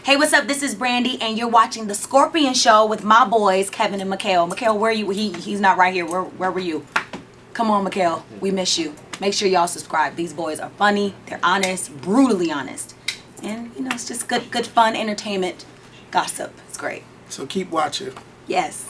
Hey, what's up? This is Brandy, and you're watching The Scorpion Show with my boys, Kevin and Mikhail. Mikhail, where are you? He's not right here. Where were you? Come on, Mikhail. We miss you. Make sure y'all subscribe. These boys are funny. They're honest, brutally honest. And, you know, it's just good fun, entertainment, gossip. It's great. So keep watching. Yes.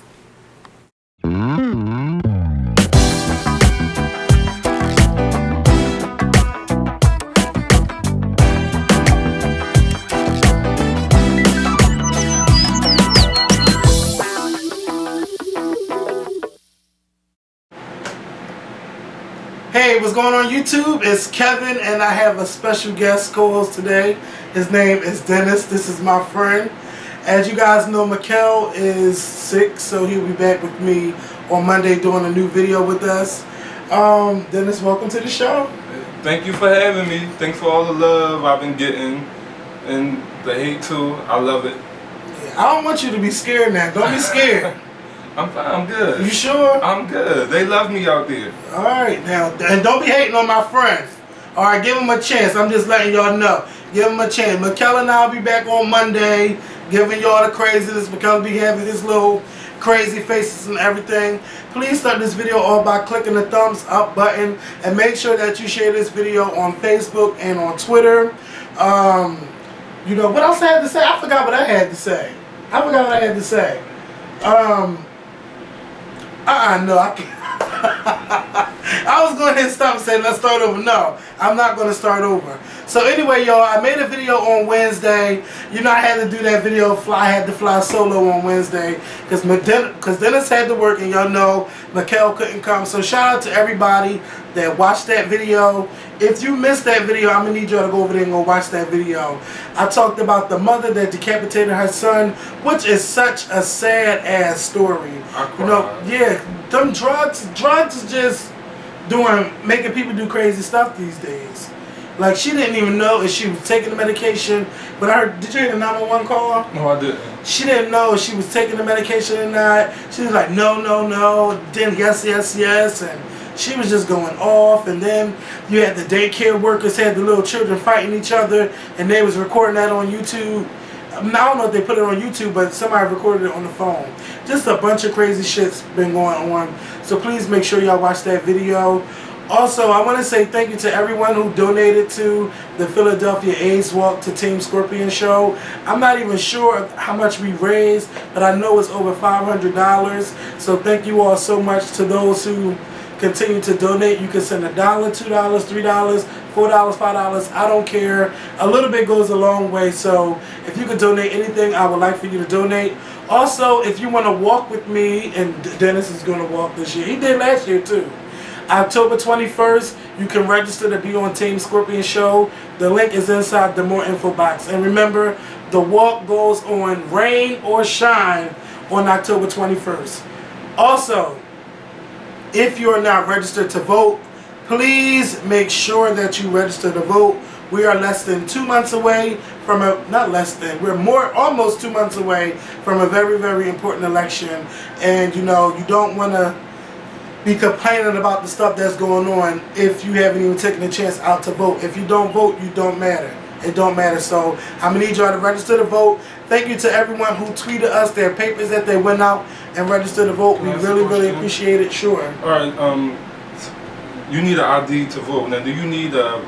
Hey, what's going on YouTube? It's Kevin, and I have a special guest co-host today. His name is Dennis. This is my friend. As you guys know, Mikhail is sick, so he'll be back with me on Monday doing a new video with us. Dennis, welcome to the show. Thank you for having me. Thanks for all the love I've been getting, and the hate too. I love it. Yeah, I don't want you to be scared now. Don't be scared. I'm fine. I'm good. You sure? I'm good. They love me out there. All right, now, and don't be hating on my friends. All right, give them a chance. I'm just letting y'all know. Give them a chance. Mikhail and I will be back on Monday, giving y'all the craziness. Mikhail will be having his little crazy faces and everything. Please start this video off by clicking the thumbs up button, and make sure that you share this video on Facebook and on Twitter. You know, what else I had to say? I forgot what I had to say. No, I can't. I was going to stop and say let's start over. No, I'm not going to start over. So anyway, y'all, I made a video on Wednesday. You know, I had to do that video. I had to fly solo on Wednesday because Dennis had to work, and y'all know Mikhail couldn't come. So shout out to everybody that watched that video. If you missed that video, I'm going to need y'all to go over there and go watch that video. I talked about the mother that decapitated her son, which is such a sad ass story. You know, yeah, them drugs is just making people do crazy stuff these days. Like, she didn't even know if she was taking the medication. But I heard, did you hear the 911 call? No, I didn't. She didn't know if she was taking the medication or not. She was like, no, then yes, and she was just going off. And then you had the daycare workers had the little children fighting each other, and they was recording that on YouTube. I don't know if they put it on YouTube, but somebody recorded it on the phone. Just a bunch of crazy shit's been going on. So please make sure y'all watch that video. Also, I want to say thank you to everyone who donated to the Philadelphia AIDS Walk to Team Scorpion Show. I'm not even sure how much we raised, but I know it's over $500. So thank you all so much to those who continue to donate. You can send $1, $2, $3, $4, $5. I don't care. A little bit goes a long way. So if you could donate anything, I would like for you to donate. Also, if you want to walk with me, and Dennis is going to walk this year. He did last year too. October 21st, you can register to be on Team Scorpion Show. The link is inside the more info box. And remember, the walk goes on rain or shine on October 21st. Also, if you are not registered to vote, please make sure that you register to vote. We are less than 2 months away from we're almost 2 months away from a very, very important election. And you know, you don't want to be complaining about the stuff that's going on if you haven't even taken a chance out to vote. If you don't vote, you don't matter. It don't matter. So I'm gonna need y'all to register to vote. Thank you to everyone who tweeted us their papers that they went out and registered to vote. We really appreciate it. Sure. All right. You need an ID to vote. Now, do you need a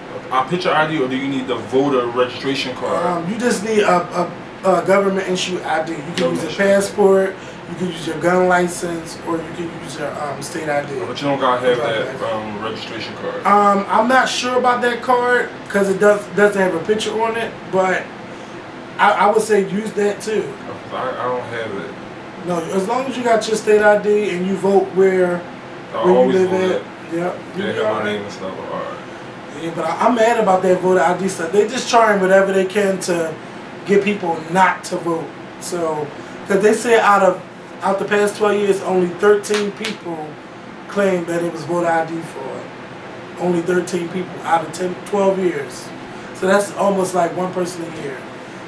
picture ID, or do you need the voter registration card? You just need a government issued ID. You can use a passport. You can use your gun license, or you can use your state ID. But you don't gotta have that registration card. I'm not sure about that card because it doesn't have a picture on it, but I would say use that too. I don't have it. No, as long as you got your state ID and you vote where you live at. Yeah, you got my name and stuff. All right. Yeah, but I'm mad about that voter ID stuff. They just trying whatever they can to get people not to vote. So, because they say out the past 12 years, only 13 people claimed that it was voter ID fraud. Only 13 people out of 12 years. So that's almost like one person a year,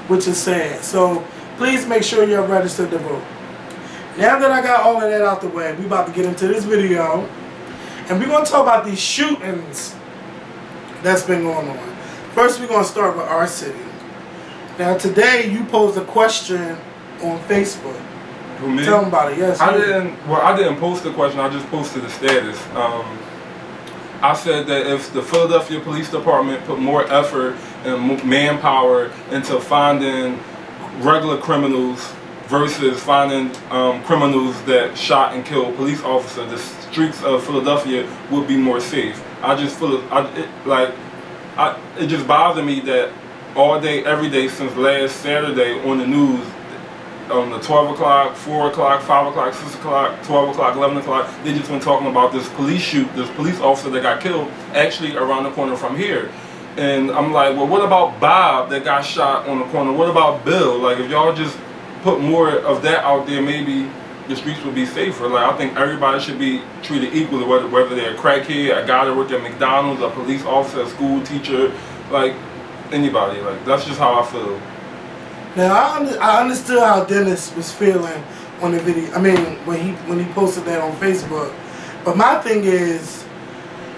which is sad. So please make sure you're registered to vote. Now that I got all of that out the way, we about to get into this video. And we're going to talk about these shootings that's been going on. First, we're going to start with our city. Now today you posed a question on Facebook. Who, me? Tell them about it. Yes. I didn't post the question. I just posted the status. I said that if the Philadelphia Police Department put more effort and manpower into finding regular criminals versus finding criminals that shot and killed police officers, the streets of Philadelphia would be more safe. I just feel it just bothered me that all day, every day since last Saturday on the news, on the 12 o'clock, 4 o'clock, 5 o'clock, 6 o'clock, 12 o'clock, 11 o'clock, they just been talking about this police officer that got killed actually around the corner from here. And I'm like, well, what about Bob that got shot on the corner? What about Bill? Like, if y'all just put more of that out there, maybe the streets would be safer. Like, I think everybody should be treated equally, whether they're a crackhead, a guy that worked at McDonald's, a police officer, a school teacher, like anybody. Like, that's just how I feel. Now I understood how Dennis was feeling on the video. I mean, when he posted that on Facebook. But my thing is,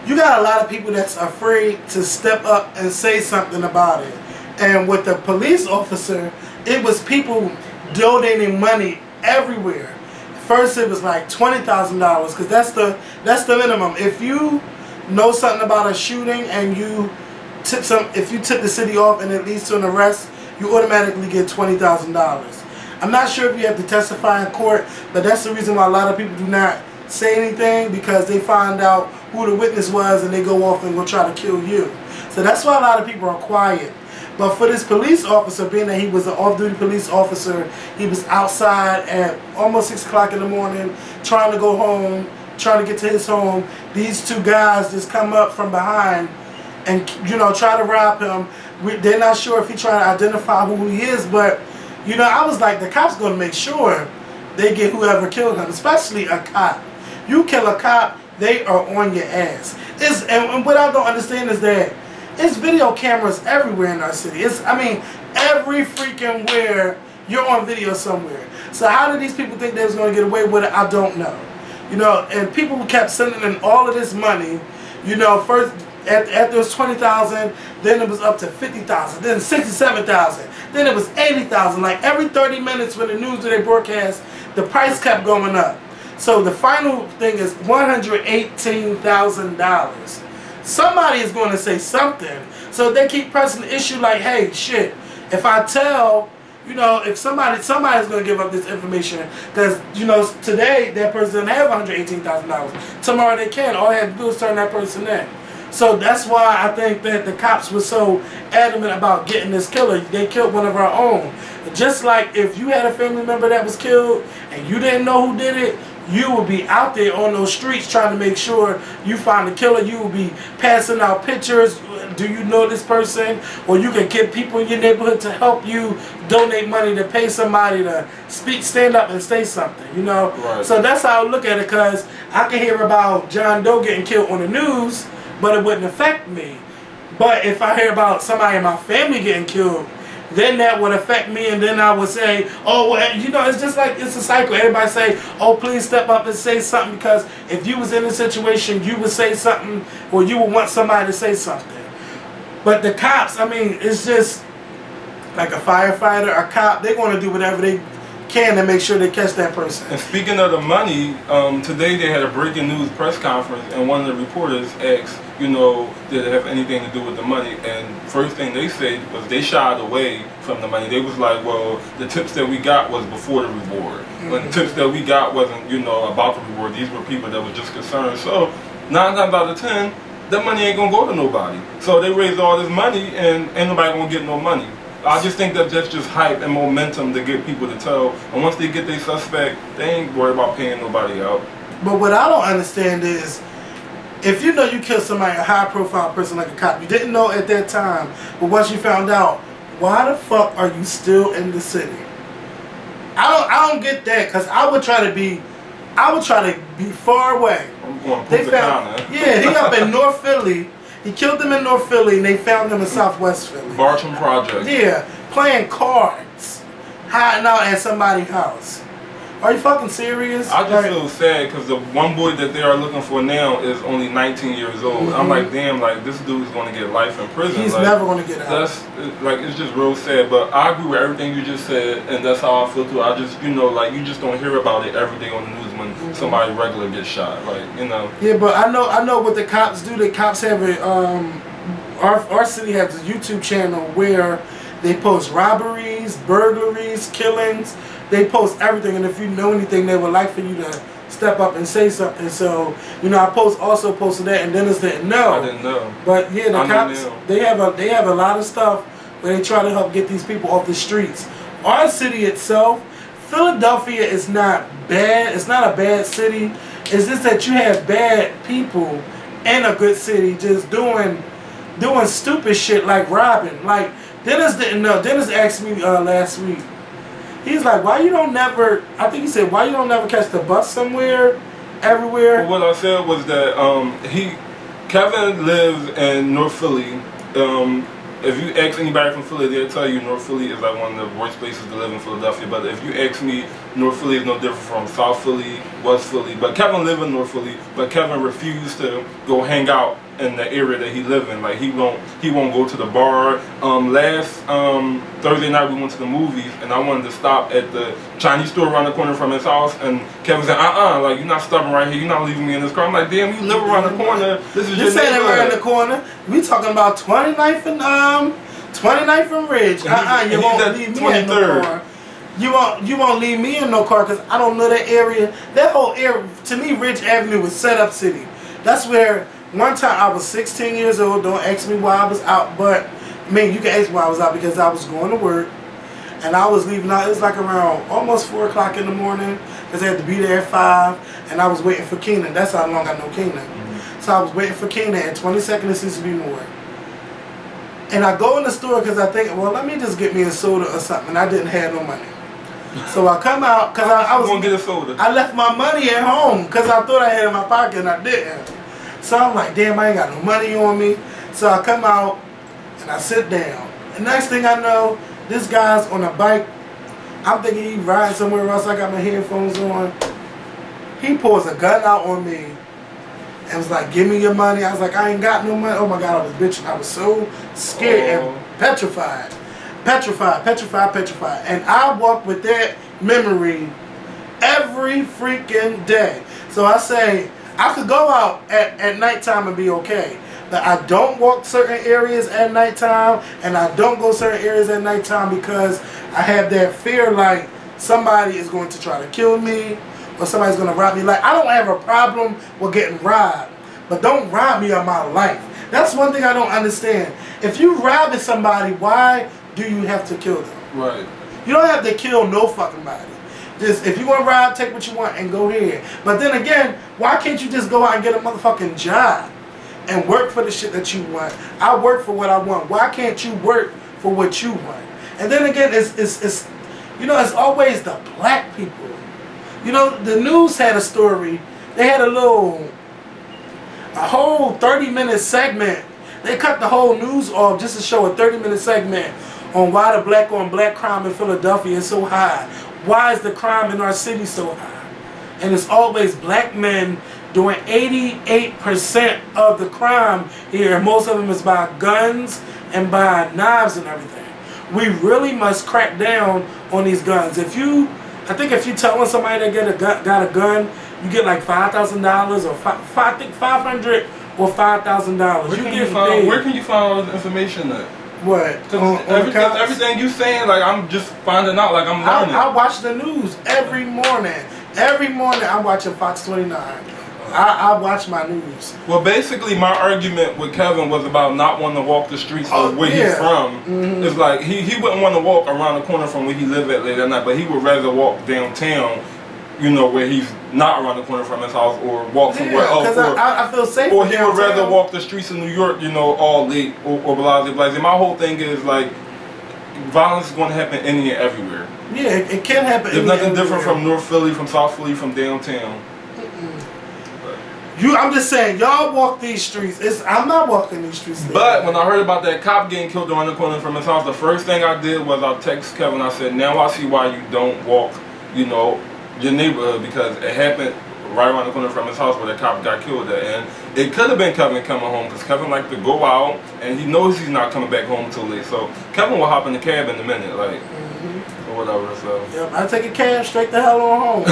you got a lot of people that's afraid to step up and say something about it. And with the police officer, it was people donating money everywhere. First, it was like $20,000 because that's the minimum. If you know something about a shooting and if you tip the city off and it leads to an arrest, you automatically get $20,000. I'm not sure if you have to testify in court, but that's the reason why a lot of people do not say anything, because they find out who the witness was and they go off and go try to kill you. So that's why a lot of people are quiet. But for this police officer, being that he was an off-duty police officer, he was outside at almost 6 o'clock in the morning trying to go home, trying to get to his home. These two guys just come up from behind and, try to rob him. They're not sure if he's trying to identify who he is, but, I was like, the cop's going to make sure they get whoever killed him, especially a cop. You kill a cop, they are on your ass. And what I don't understand is that it's video cameras everywhere in our city. Every freaking where you're on video somewhere. So how did these people think they was going to get away with it? I don't know. And people kept sending in all of this money. First after it was $20,000, then it was up to $50,000, then $67,000, then it was $80,000. Like every 30 minutes when the news they broadcast, the price kept going up. So the final thing is $118,000. Somebody is going to say something. So they keep pressing the issue like, hey, shit, if I tell, if somebody's going to give up this information, because, today that person doesn't have $118,000. Tomorrow they can. All they have to do is turn that person in. So that's why I think that the cops were so adamant about getting this killer. They killed one of our own. Just like if you had a family member that was killed and you didn't know who did it, you will be out there on those streets trying to make sure you find the killer. You will be passing out pictures. Do you know this person? Or you can get people in your neighborhood to help you donate money to pay somebody to stand up and say something, Right. So that's how I look at it, because I can hear about John Doe getting killed on the news, but it wouldn't affect me. But if I hear about somebody in my family getting killed, then that would affect me, and then I would say, oh, well, it's just like, it's a cycle. Everybody say, oh, please step up and say something, because if you was in a situation, you would say something, or you would want somebody to say something. But the cops, it's just like a firefighter, a cop, they're going to do whatever they can to make sure they catch that person. And speaking of the money, today they had a breaking news press conference, and one of the reporters asked, did it have anything to do with the money? And first thing they said was they shied away from the money. They was like, well, the tips that we got was before the reward. When the tips that we got wasn't, about the reward. These were people that were just concerned. So 9 times out of 10, that money ain't gonna go to nobody. So they raised all this money and ain't nobody gonna get no money. I just think that that's just hype and momentum to get people to tell. And once they get their suspect, they ain't worried about paying nobody out. But what I don't understand is, if you killed somebody, a high-profile person like a cop, you didn't know at that time, but once you found out, why the fuck are you still in the city? I don't get that, because I would try to be far away. I'm going to They found, yeah, he up in North Philly. He killed them in North Philly, and they found him in Southwest Philly. Bartram Project. Yeah, playing cards, hiding out at somebody's house. Are you fucking serious? I just feel sad because the one boy that they are looking for now is only 19 years old. Mm-hmm. I'm like, damn, like this dude's going to get life in prison. He's like, never going to get out. That's like, it's just real sad. But I agree with everything you just said, and that's how I feel too. I just, you know, like you just don't hear about it every day on the news when somebody regular gets shot. Like, you know. Yeah, but I know what the cops do. The cops have a our city has a YouTube channel where they post robberies, burglaries, killings. They post everything, and if you know anything, they would like for you to step up and say something. So, you know, I also posted that, and Dennis didn't know. I didn't know. But yeah, the cops they have a lot of stuff where they try to help get these people off the streets. Our city itself, Philadelphia, is not bad. It's not a bad city. It's just that you have bad people in a good city just doing stupid shit like robbing. Like Dennis didn't know. Dennis asked me last week. He's like, why you don't never, I think he said, why you don't never catch the bus somewhere, everywhere? Well, what I said was that Kevin lives in North Philly. If you ask anybody from Philly, they'll tell you North Philly is like one of the worst places to live in Philadelphia. But if you ask me, North Philly is no different from South Philly, West Philly. But Kevin lived in North Philly, but Kevin refused to go hang out in the area that he lived in. Like he won't go to the bar. Last Thursday night we went to the movies, and I wanted to stop at the Chinese store around the corner from his house. And Kevin said, like you're not stopping right here. You're not leaving me in this car. I'm like, damn, you live around the corner. This is your saying neighborhood. around the corner. We talking about 29th and Ridge. You won't leave me in no car. You won't leave me in no car because I don't know that area. That whole area, to me, Ridge Avenue was set up city. That's where one time I was 16 years old. Don't ask me why I was out, but I mean you can ask me why I was out because I was going to work and I was leaving out. It was like around almost 4 o'clock in the morning because I had to be there at 5, and I was waiting for Keenan. That's how long I know Keenan. So I was waiting for Keenan at 22nd and 60B Moore. And I go in the store because I think, well, let me just get me a soda or something. And I didn't have no money. So I come out because I was going to get a soda. I left my money at home because I thought I had it in my pocket and I didn't. So I'm like, damn, I ain't got no money on me. So I come out and I sit down. The next thing I know, this guy's on a bike. I'm thinking he's riding somewhere else. I got my headphones on. He pulls a gun out on me and was like, give me your money. I was like, I ain't got no money. Oh my God, I was bitching. I was so scared and petrified. And I walk with that memory every freaking day. So I say, I could go out at nighttime and be okay. But I don't walk certain areas at nighttime, and I don't go certain areas at nighttime because I have that fear like somebody is going to try to kill me or somebody's going to rob me. Like, I don't have a problem with getting robbed, but don't rob me of my life. That's one thing I don't understand. If you robbing somebody, why do you have to kill them? Right. You don't have to kill no fucking body. Just, if you want to rob, take what you want and go ahead. But then again, why can't you just go out and get a motherfucking job and work for the shit that you want? I work for what I want. Why can't you work for what you want? And then again, it's you know, it's always the black people. You know, the news had a story. They had a whole 30-minute segment. They cut the whole news off just to show a 30-minute segment on why the black on black crime in Philadelphia is so high. Why is the crime in our city so high? And it's always black men doing 88% of the crime here. Most of them is by guns and by knives and everything. We really must crack down on these guns. I think if you telling somebody that got a gun, you get like $5,000 or I think $500 or $5,000. Where can you find all this information at? What? Everything you saying, like I'm just finding out, like I'm learning. I watch the news every morning. Every morning I'm watching Fox 29. I watch my news. Well, basically my argument with Kevin was about not wanting to walk the streets of where he's from. Mm-hmm. It's like he wouldn't want to walk around the corner from where he lived at late at night, but he would rather walk downtown, you know, where he's not around the corner from his house, or walk somewhere else. I feel safe. Or he would rather walk the streets of New York, you know, all late or blase. My whole thing is like, violence is going to happen any and everywhere. Yeah, it can happen. There's nothing different from North Philly, from South Philly, from downtown. I'm just saying, y'all walk these streets. I'm not walking these streets. But when I heard about that cop getting killed around the corner from his house, the first thing I did was I text Kevin. I said, now I see why you don't walk, you know, your neighborhood because it happened right around the corner from his house where the cop got killed at. And it could have been Kevin coming home because Kevin liked to go out and he knows he's not coming back home till late. So Kevin will hop in the cab in a minute, like, or whatever. So yep, I take a cab straight the hell on home.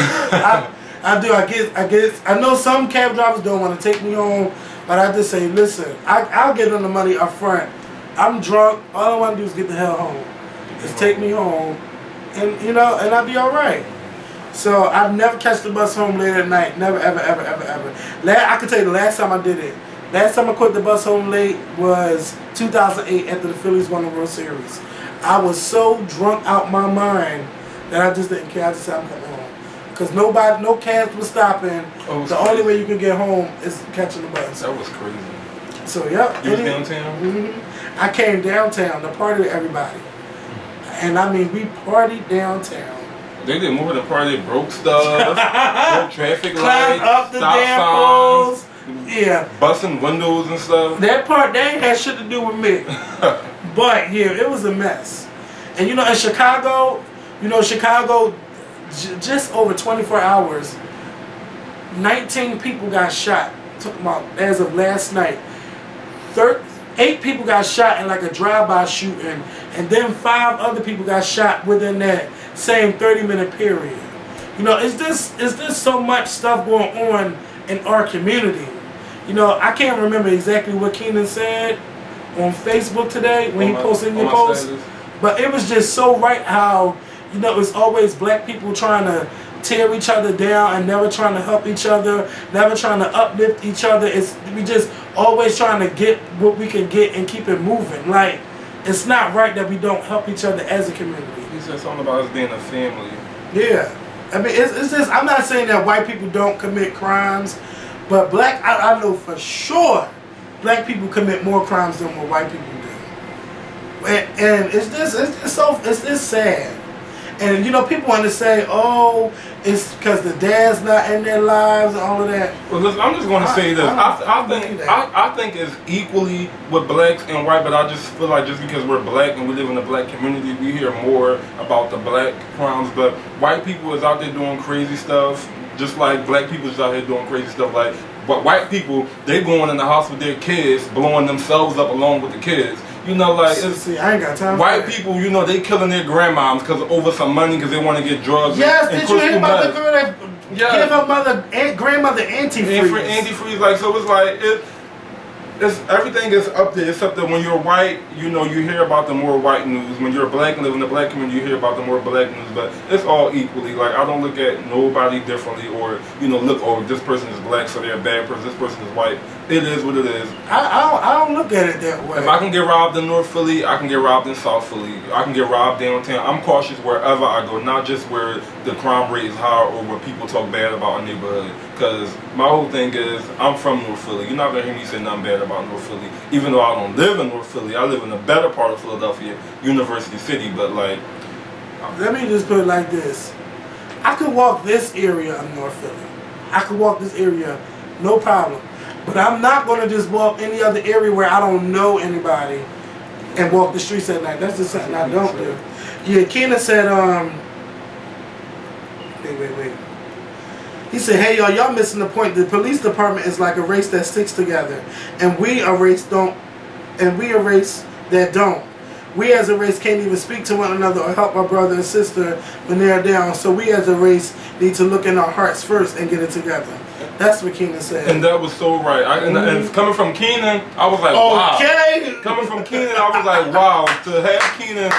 I do. I guess. I know some cab drivers don't want to take me home, but I just say, listen, I'll get them the money up front. I'm drunk. All I want to do is get the hell home. Just take me home, and and I'll be all right. So I've never catch the bus home late at night. Never, ever, ever, ever, ever. I can tell you the last time I did it. Last time I caught the bus home late was 2008 after the Phillies won the World Series. I was so drunk out my mind that I just didn't care. I just said I'm coming home. Because no cabs was stopping. The only way you could get home is catching the bus. that was crazy. So, yep. You was downtown? I came downtown to party with everybody. And I mean, we partied downtown. They did more than party. They broke stuff, broke traffic Climbed lights, up the stop damn signs, poles. Yeah. busting windows and stuff. That part, they ain't had shit to do with me. But, yeah, it was a mess. And, in Chicago, just over 24 hours, 19 people got shot. Talking about as of last night. 8 people got shot in like a drive-by shooting, and then 5 other people got shot within that same 30-minute period. It's just so much stuff going on in our community. I can't remember exactly what Keenan said on Facebook today when he posted your post, but it was just so right how it's always black people trying to tear each other down and never trying to help each other, never trying to uplift each other. We just always trying to get what we can get and keep it moving. Like, it's not right that we don't help each other as a community. He said something about us being a family. Yeah. I mean, it's just, I'm not saying that white people don't commit crimes, but I know for sure black people commit more crimes than what white people do. And it's just sad. And people want to say, oh, it's because the dad's not in their lives and all of that. Well, listen, I'm just going to say this. I think it's equally with blacks and white, but I just feel like just because we're black and we live in a black community, we hear more about the black crimes. But white people is out there doing crazy stuff, just like black people is out here doing crazy stuff. But white people, they going in the house with their kids, blowing themselves up along with the kids. See, I ain't got time. White people, they killing their grandmoms because over some money because they want to get drugs. Yes, and did you hear about the girl that gave her grandmother antifreeze? Antifreeze, so it's like everything is up there except that when you're white, you hear about the more white news. When you're black and live in the black community, you hear about the more black news. But it's all equally. Like, I don't look at nobody differently or look, oh, this person is black so they're a bad person, this person is white. It is what it is. I don't look at it that way. If I can get robbed in North Philly, I can get robbed in South Philly. I can get robbed downtown. I'm cautious wherever I go, not just where the crime rate is high or where people talk bad about a neighborhood. Because my whole thing is, I'm from North Philly. You're not going to hear me say nothing bad about North Philly. Even though I don't live in North Philly, I live in a better part of Philadelphia, University City. But like, let me just put it like this. I could walk this area of North Philly. I could walk this area, no problem. But I'm not going to just walk any other area where I don't know anybody and walk the streets at night. That's just something I don't do. Yeah, Keenan said, wait. He said, hey, y'all missing the point. The police department is like a race that sticks together. And we a race that don't. We as a race can't even speak to one another or help our brother and sister when they're down. So we as a race need to look in our hearts first and get it together. That's what Keenan said. And that was so right. And coming from Keenan, I was like, wow. Okay. Coming from Keenan, I was like, wow. To have Keenan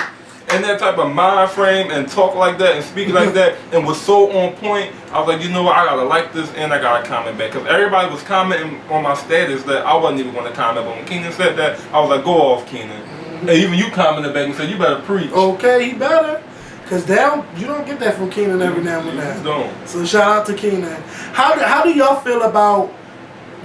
in that type of mind frame and talk like that and speak like that and was so on point, I was like, I gotta like this and I gotta comment back. Because everybody was commenting on my status that I wasn't even going to comment. But when Keenan said that, I was like, go off, Keenan. And even you commented back and said, you better preach. Okay, he better. Because you don't get that from Keenan every now and then. You don't. So shout out to Keenan. How do y'all feel about,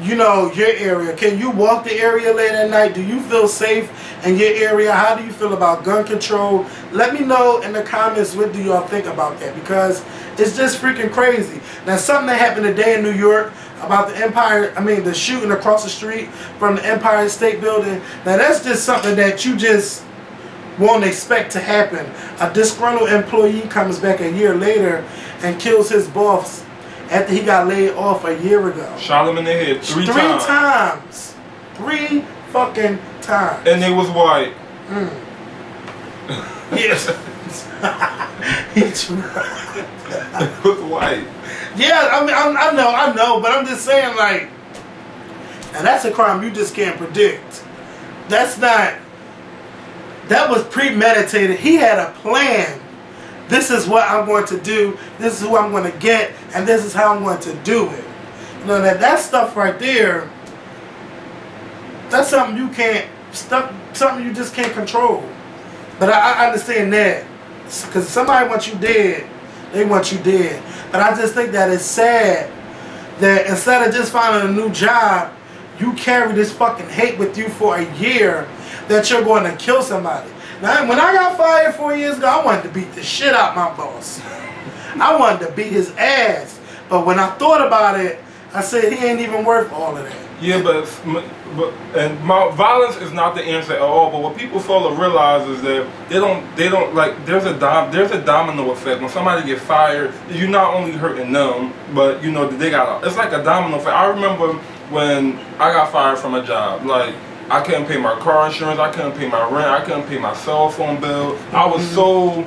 your area? Can you walk the area late at night? Do you feel safe in your area? How do you feel about gun control? Let me know in the comments what do y'all think about that, because it's just freaking crazy. Now, something that happened today in New York about the shooting across the street from the Empire State Building. Now, that's just something that you just won't expect to happen. A disgruntled employee comes back a year later and kills his boss after he got laid off a year ago. Shot him in the head three times. 3 fucking times. And they was white. Yes. He tried. It was white. Yeah, I mean, I know, but I'm just saying, like, and that's a crime you just can't predict. That was premeditated. He had a plan. This is what I'm going to do. This is who I'm going to get, and this is how I'm going to do it. You know, that stuff right there, that's something you can't, something you just can't control. But I understand that. Because somebody wants you dead, they want you dead. But I just think that it's sad that instead of just finding a new job, you carry this fucking hate with you for a year that you're going to kill somebody. Now, when I got fired 4 years ago, I wanted to beat the shit out my boss. I wanted to beat his ass. But when I thought about it, I said he ain't even worth all of that. Yeah, but violence is not the answer at all. But what people fail to realize is that they don't like. There's a domino effect. When somebody gets fired, you're not only hurting them, but you know they got. It's like a domino effect. I remember when I got fired from a job, like I couldn't pay my car insurance, I couldn't pay my rent, I couldn't pay my cell phone bill. I was so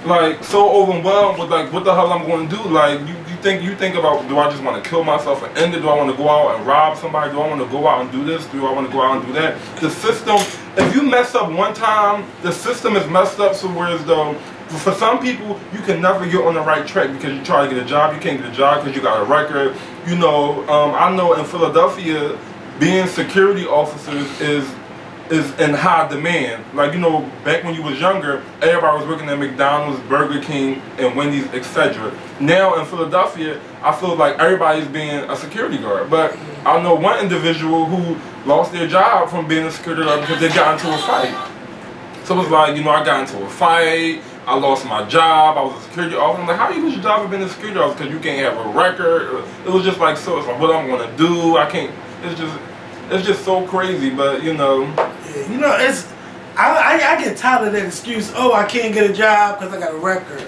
overwhelmed with like what the hell I'm going to do. Like you think about, do I just want to kill myself and end it? Do I want to go out and rob somebody? Do I want to go out and do this? Do I want to go out and do that? The system, if you mess up one time, the system is messed up. So whereas though, for some people, you can never get on the right track because you try to get a job, you can't get a job because you got a record. You know, I know in Philadelphia, being security officers is in high demand. Like, you know, back when you was younger, everybody was working at McDonald's, Burger King, and Wendy's, etc. Now in Philadelphia, I feel like everybody's being a security guard. But I know one individual who lost their job from being a security guard because they got into a fight. So it was like, you know, I got into a fight, I lost my job, I was a security officer. I'm like, how you lose your job for being a security officer? Because you can't have a record. It was just like, so it's like, what I'm going to do, I can't, it's just so crazy, but you know. Yeah, you know, I get tired of that excuse, oh, I can't get a job because I got a record.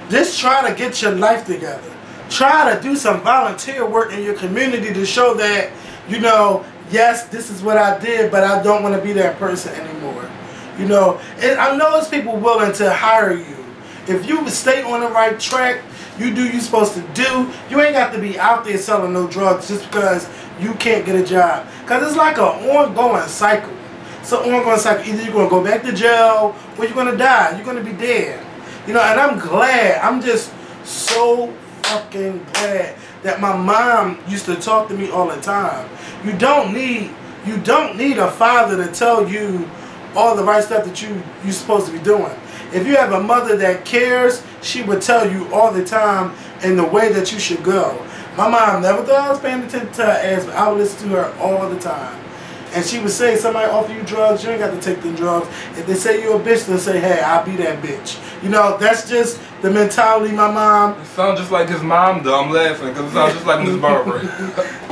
Just try to get your life together. Try to do some volunteer work in your community to show that, you know, yes, this is what I did, but I don't want to be that person anymore. You know, and I know there's people willing to hire you. If you stay on the right track, you do what you're supposed to do. You ain't got to be out there selling no drugs just because you can't get a job. Because it's like an ongoing cycle. It's an ongoing cycle. Either you're going to go back to jail or you're going to die. You're going to be dead. You know, and I'm glad. I'm just so fucking glad that my mom used to talk to me all the time. You don't need a father to tell you all the right stuff that you're supposed to be doing. If you have a mother that cares, she would tell you all the time in the way that you should go. My mom never thought I was paying attention to her ass, but I would listen to her all the time. And she would say, somebody offer you drugs, you ain't got to take them drugs. If they say you're a bitch, they'll say, hey, I'll be that bitch. You know, that's just the mentality my mom. It sounds just like his mom though. I'm laughing because it sounds just like Miss Barbara.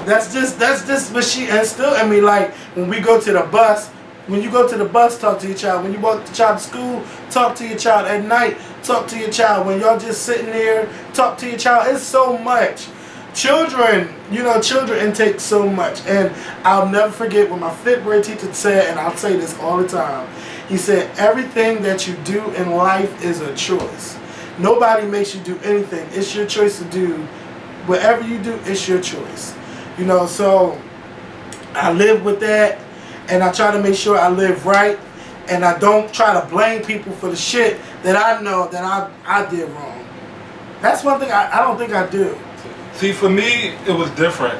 That's just what she instilled in me. Like, when we go to the bus, when you go to the bus, talk to your child. When you walk the child to school, talk to your child. At night, talk to your child. When y'all just sitting there, talk to your child. It's so much. Children, you know, children intake so much. And I'll never forget what my 5th grade teacher said, and I'll say this all the time. He said, everything that you do in life is a choice. Nobody makes you do anything. It's your choice to do. Whatever you do, it's your choice. You know, so I live with that. And I try to make sure I live right, and I don't try to blame people for the shit that I know that I did wrong. That's one thing I don't think I do. See, for me, it was different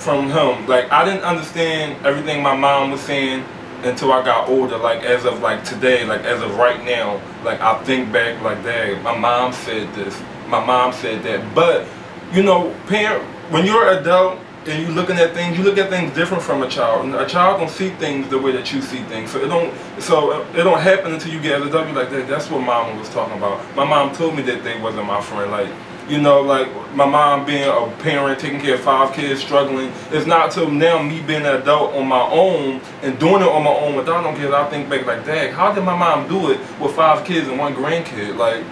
from him. Like, I didn't understand everything my mom was saying until I got older. Like, as of like today, like as of right now, like I think back like, dang, my mom said this, my mom said that. But, you know, when you're an adult, and you looking at things, you look at things different from a child. And a child don't see things the way that you see things. So it don't happen until you get as a adult. Like that. That's what mom was talking about. My mom told me that they wasn't my friend. Like, You know, like my mom being a parent, taking care of 5 kids, struggling. It's not till now me being an adult on my own and doing it on my own without no kids. I think back like, dang, how did my mom do it with 5 kids and 1 grandkid? Like,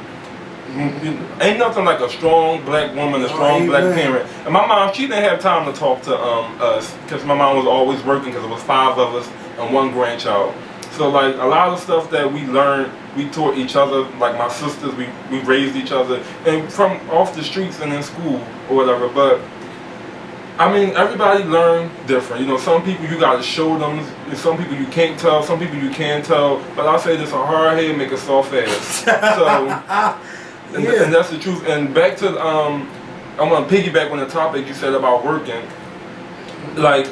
ain't nothing like a strong black woman, a strong black parent. And my mom, she didn't have time to talk to us because my mom was always working because it was 5 of us and 1 grandchild. So like a lot of stuff that we learned, we taught each other, like my sisters, we raised each other, and from off the streets and in school or whatever. But I mean, everybody learn different. You know, some people you gotta show them, and some people you can't tell, some people you can tell. But I'll say this: a hard head make a soft ass. So, and that's the truth. And back to I'm gonna piggyback on the topic you said about working. Like,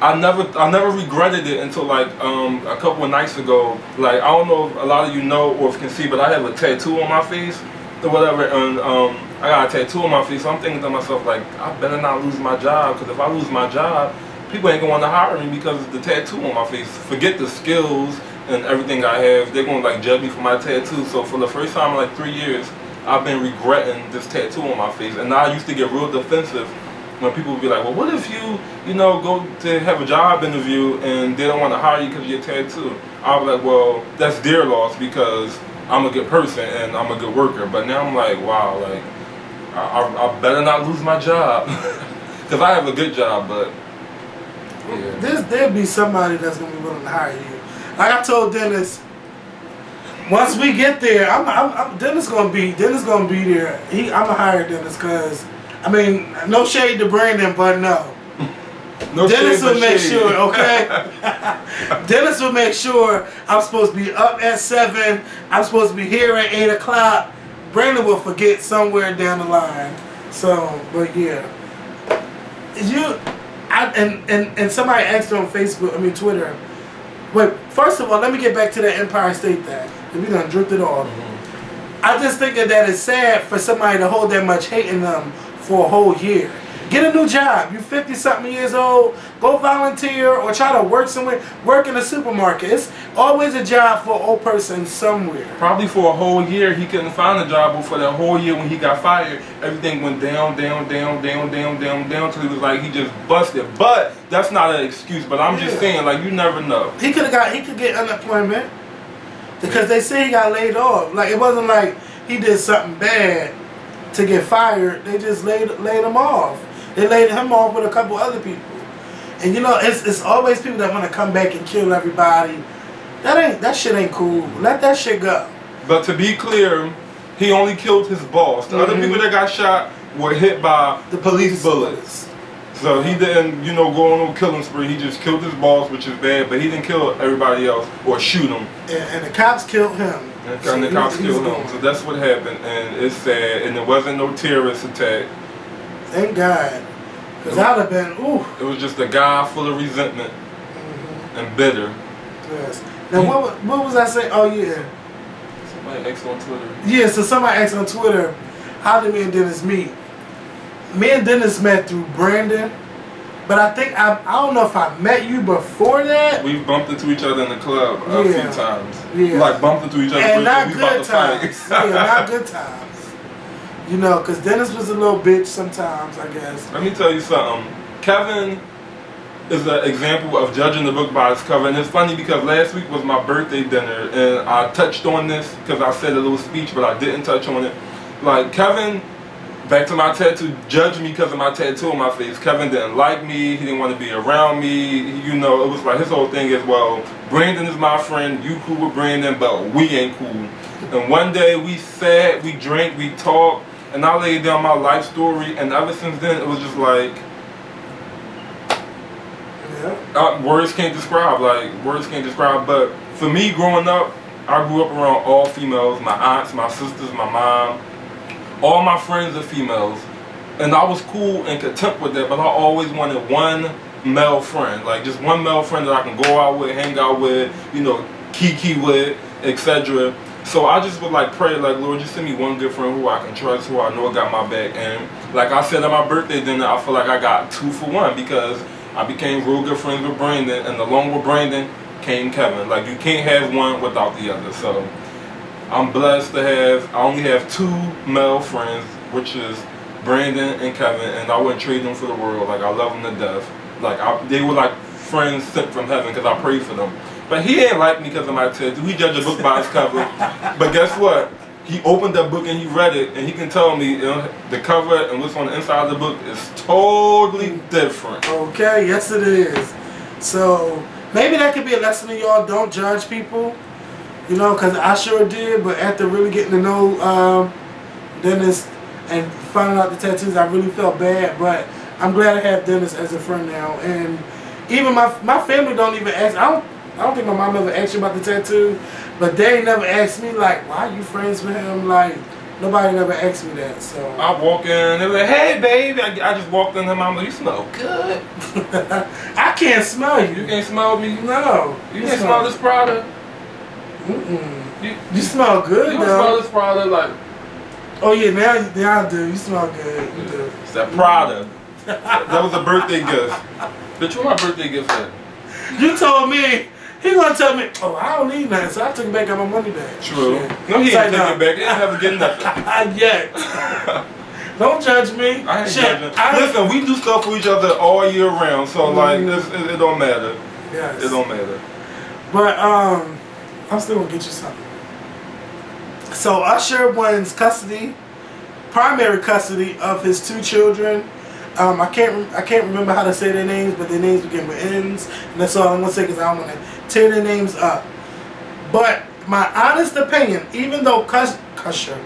I never regretted it until like a couple of nights ago. Like, I don't know if a lot of you know or if can see, but I have a tattoo on my face or whatever, and I got a tattoo on my face. So I'm thinking to myself, like, I better not lose my job, because if I lose my job, people ain't gonna want to hire me because of the tattoo on my face. Forget the skills and everything I have, they're gonna like judge me for my tattoo. So for the first time in like 3 years, I've been regretting this tattoo on my face. And now I used to get real defensive when people would be like, well, what if you know, go to have a job interview and they don't want to hire you because of your tattoo? I was like, well, that's their loss because I'm a good person and I'm a good worker. But now I'm like, wow, like, I better not lose my job because I have a good job, but yeah. There'll be somebody that's going to be willing to hire you. Like I told Dennis, once we get there, Dennis gonna be there. I'm gonna hire Dennis because, I mean, no shade to Brandon, but no. Dennis will make sure, okay? Dennis will make sure I'm supposed to be up at 7. I'm supposed to be here at 8 o'clock. Brandon will forget somewhere down the line. So, but yeah, and somebody asked on Facebook, Twitter. Wait, first of all, let me get back to the Empire State thing. We done drifted off. I just think that it's sad for somebody to hold that much hate in them for a whole year. Get a new job. You 50-something years old. Go volunteer or try to work somewhere. Work in a supermarket. It's always a job for an old person somewhere. Probably for a whole year he couldn't find a job, but for that whole year when he got fired, everything went down till he was like he just busted. But that's not an excuse. But I'm just saying, like, you never know. He could get unemployment because they say he got laid off. Like, it wasn't like he did something bad to get fired. They just laid him off. They laid him off with a couple other people. And you know, it's always people that want to come back and kill everybody. That shit ain't cool. Let that shit go. But to be clear, he only killed his boss. The other people that got shot were hit by the police bullets. So he didn't, you know, go on a killing spree. He just killed his boss, which is bad, but he didn't kill everybody else or shoot them. And the cops killed him. And the cops killed him. So that's what happened, and it's sad. And it wasn't no terrorist attack. Thank God. Because that would have been, ooh. It was just a guy full of resentment and bitter. Yes. Now, what was I saying? Oh, yeah. Somebody asked on Twitter. Yeah, so somebody asked on Twitter, how did me and Dennis meet? Me and Dennis met through Brandon, but I think, I don't know if I met you before that. We've bumped into each other in the club a few times. Yeah. Like, bumped into each other. And not good times. Yeah, not good times. You know, because Dennis was a little bitch sometimes, I guess. Let me tell you something. Kevin is an example of judging the book by its cover. And it's funny because last week was my birthday dinner. And I touched on this because I said a little speech, but I didn't touch on it. Like, Kevin, back to my tattoo, judged me because of my tattoo on my face. Kevin didn't like me. He didn't want to be around me. You know, it was like his whole thing is, well, Brandon is my friend. You cool with Brandon, but we ain't cool. And one day we sat, we drank, we talked. And I laid down my life story, and ever since then, it was just like, words can't describe, but for me, growing up, I grew up around all females, my aunts, my sisters, my mom, all my friends are females, and I was cool and content with that, but I always wanted one male friend, like just one male friend that I can go out with, hang out with, you know, kiki with, etc. So I just would like pray, like, Lord, just send me one good friend who I can trust, who I know got my back. And like I said at my birthday dinner, I feel like I got 2 for 1 because I became real good friends with Brandon, and along with Brandon came Kevin. Like, you can't have one without the other. So I'm blessed to have, I only have 2 male friends, which is Brandon and Kevin, and I wouldn't trade them for the world. Like, I love them to death. Like, they were like friends sent from heaven because I prayed for them. But he ain't like me because of my tattoo. He judged a book by its cover. But guess what? He opened that book and he read it, and he can tell me, you know, the cover and what's on the inside of the book is totally different. Okay, yes it is. So maybe that could be a lesson to y'all. Don't judge people, you know, because I sure did. But after really getting to know Dennis and finding out the tattoos, I really felt bad. But I'm glad I have Dennis as a friend now. And even my family don't even ask. I don't think my mom ever asked you about the tattoo, but they never asked me, like, why are you friends with him? Like, nobody never asked me that. So I walk in, they're like, hey, baby. I just walked in, her mom like, you smell good. I can't smell you. You can't smell me? No. You can't smell this product? You smell good, you though. You smell this product like... Oh, yeah, now I do. You smell good. You do. It's that product. That was a birthday gift. Bitch, what my birthday gift at? You told me. He gonna tell me, oh, I don't need nothing, so I took it back, got my money back. True. Shit. No, he It's ain't like, taking it back. He ain't never getting nothing. Yet. Don't judge me. I ain't Shit, judging. Listen, we do stuff for each other all year round, so like, it don't matter. Yes. It don't matter. But I'm still gonna get you something. So Usher wins primary custody of his 2 children. I can't remember how to say their names, but their names begin with N's, and that's all I'm gonna say because I don't want to tear their names up. But my honest opinion, even though Usher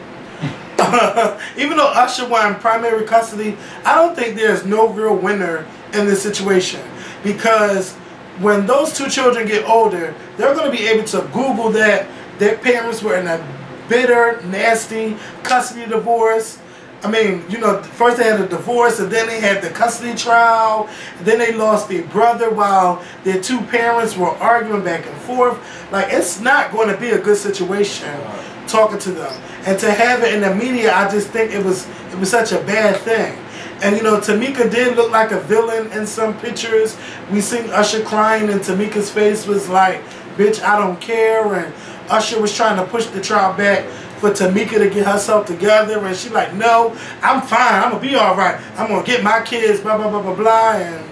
won primary custody, I don't think there's no real winner in this situation, because when those 2 children get older, they're going to be able to Google that their parents were in a bitter, nasty custody divorce. I mean, you know, first they had a divorce, and then they had the custody trial, and then they lost their brother while their 2 parents were arguing back and forth. Like, it's not going to be a good situation talking to them. And to have it in the media, I just think it was such a bad thing. And you know, Tamika did look like a villain in some pictures. We seen Usher crying, and Tamika's face was like, bitch, I don't care. And Usher was trying to push the trial back for Tamika to get herself together, and she like, no, I'm fine, I'm gonna be all right, I'm gonna get my kids, blah blah blah blah blah. And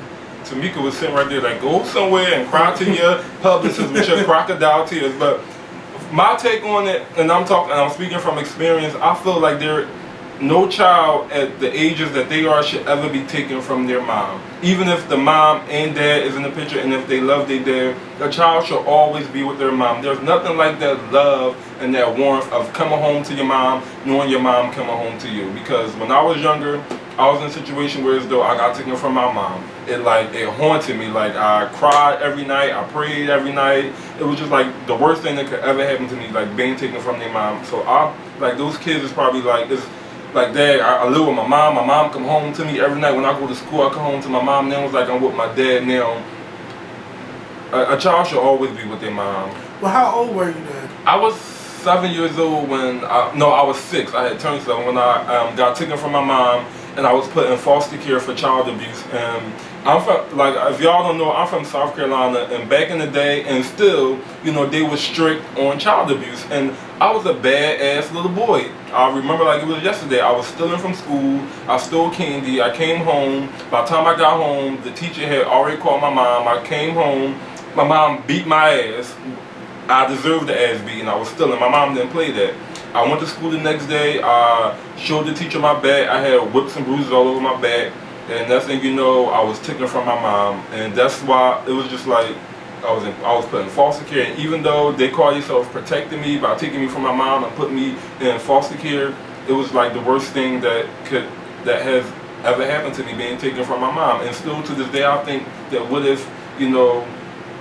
Tamika was sitting right there like, go somewhere and cry to your publicist with your crocodile tears. But my take on it, and I'm speaking from experience, I feel like no child at the ages that they are should ever be taken from their mom. Even if the mom and dad is in the picture, and if they love their dad, the child should always be with their mom. There's nothing like that love and that warmth of coming home to your mom, knowing your mom coming home to you. Because when I was younger, I was in a situation where as though I got taken from my mom. It haunted me. Like, I cried every night, I prayed every night. It was just like the worst thing that could ever happen to me, like being taken from their mom. So those kids is probably like, it's like, dad, I live with my mom. My mom come home to me every night. When I go to school, I come home to my mom. Now it's like I'm with my dad now. A child should always be with their mom. Well, how old were you then? I was 7 years old when, I was 6. I had turned 7 when I got taken from my mom, and I was put in foster care for child abuse. And I'm from, like, if y'all don't know, I'm from South Carolina, and back in the day, and still, you know, they were strict on child abuse. And I was a badass little boy. I remember like it was yesterday. I was stealing from school. I stole candy. I came home. By the time I got home, the teacher had already called my mom. I came home. My mom beat my ass. I deserved the ass beating. I was stealing. My mom didn't play that. I went to school the next day. I showed the teacher my back. I had whips and bruises all over my back. And next thing you know, I was taken from my mom. And that's why it was just like, I was put in foster care, and even though they call themselves protecting me by taking me from my mom and putting me in foster care, it was like the worst thing that has ever happened to me, being taken from my mom. And still to this day, I think that what if, you know,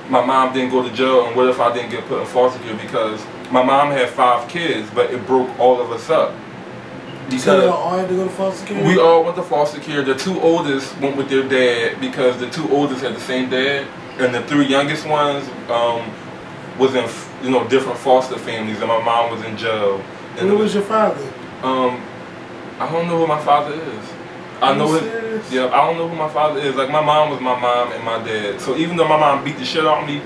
my mom didn't go to jail, and what if I didn't get put in foster care, because my mom had 5 kids, but it broke all of us up. Because so you all had to go to foster care? We all went to foster care. The 2 oldest went with their dad because the 2 oldest had the same dad. And the 3 youngest ones was in, you know, different foster families, and my mom was in jail. And who was your father? I don't know who my father is. I know it. Yeah, I don't know who my father is. Like, my mom was my mom and my dad. So even though my mom beat the shit out of me,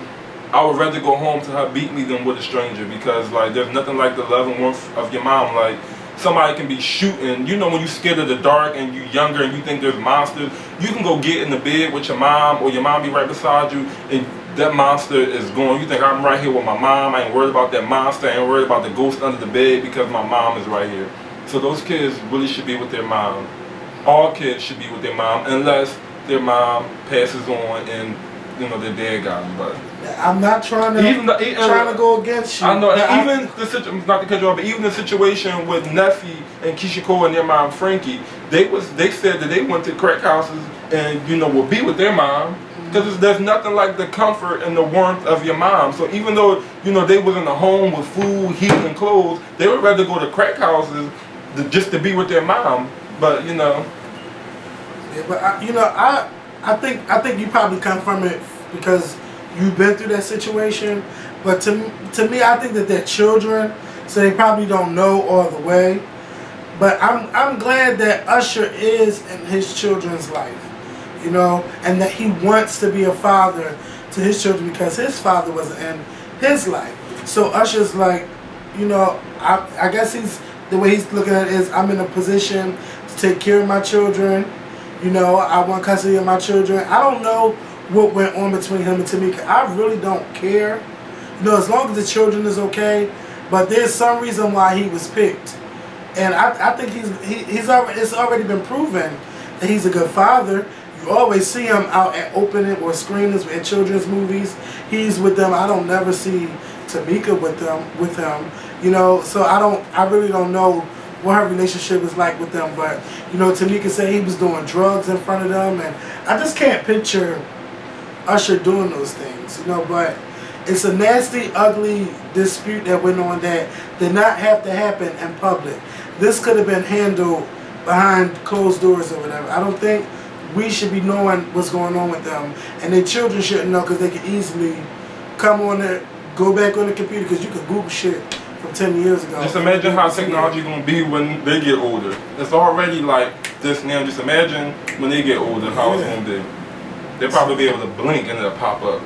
I would rather go home to her beat me than with a stranger, because like there's nothing like the love and warmth of your mom. Like, somebody can be shooting. You know, when you're scared of the dark and you're younger and you think there's monsters, you can go get in the bed with your mom, or your mom be right beside you, and that monster is going. You think, I'm right here with my mom. I ain't worried about that monster. I ain't worried about the ghost under the bed because my mom is right here. So those kids really should be with their mom. All kids should be with their mom, unless their mom passes on and their dad got them. But I'm not trying to go against you. I know. And even the situation, not to cut you off, but even the situation with Neffy and Keisha Cole and their mom Frankie, they said that they went to crack houses and would be with their mom. Because there's nothing like the comfort and the warmth of your mom. So even though they was in a home with food, heat, and clothes, they would rather go to crack houses just to be with their mom. But Yeah, but I think you probably come from it because you've been through that situation. But to me, I think that they're children, so they probably don't know all the way. But I'm glad that Usher is in his children's life. And that he wants to be a father to his children because his father wasn't in his life. So Usher's like, I guess the way he's looking at it is, I'm in a position to take care of my children. I want custody of my children. I don't know what went on between him and Tamika. I really don't care. As long as the children is okay. But there's some reason why he was picked. And I think it's already been proven that he's a good father. You always see him out at opening or screenings in children's movies. He's with them. I don't never see Tamika with him. So I really don't know what her relationship is like with them. But Tamika said he was doing drugs in front of them, and I just can't picture Usher doing those things. But it's a nasty, ugly dispute that went on that did not have to happen in public. This could have been handled behind closed doors or whatever. I don't think we should be knowing what's going on with them, and their children shouldn't know because they can easily come on there, go back on the computer because you can Google shit from 10 years ago. Just imagine how technology is going to be when they get older. It's already like this now. Just imagine when they get older how it's going to be. They'll probably be able to blink and it'll pop up.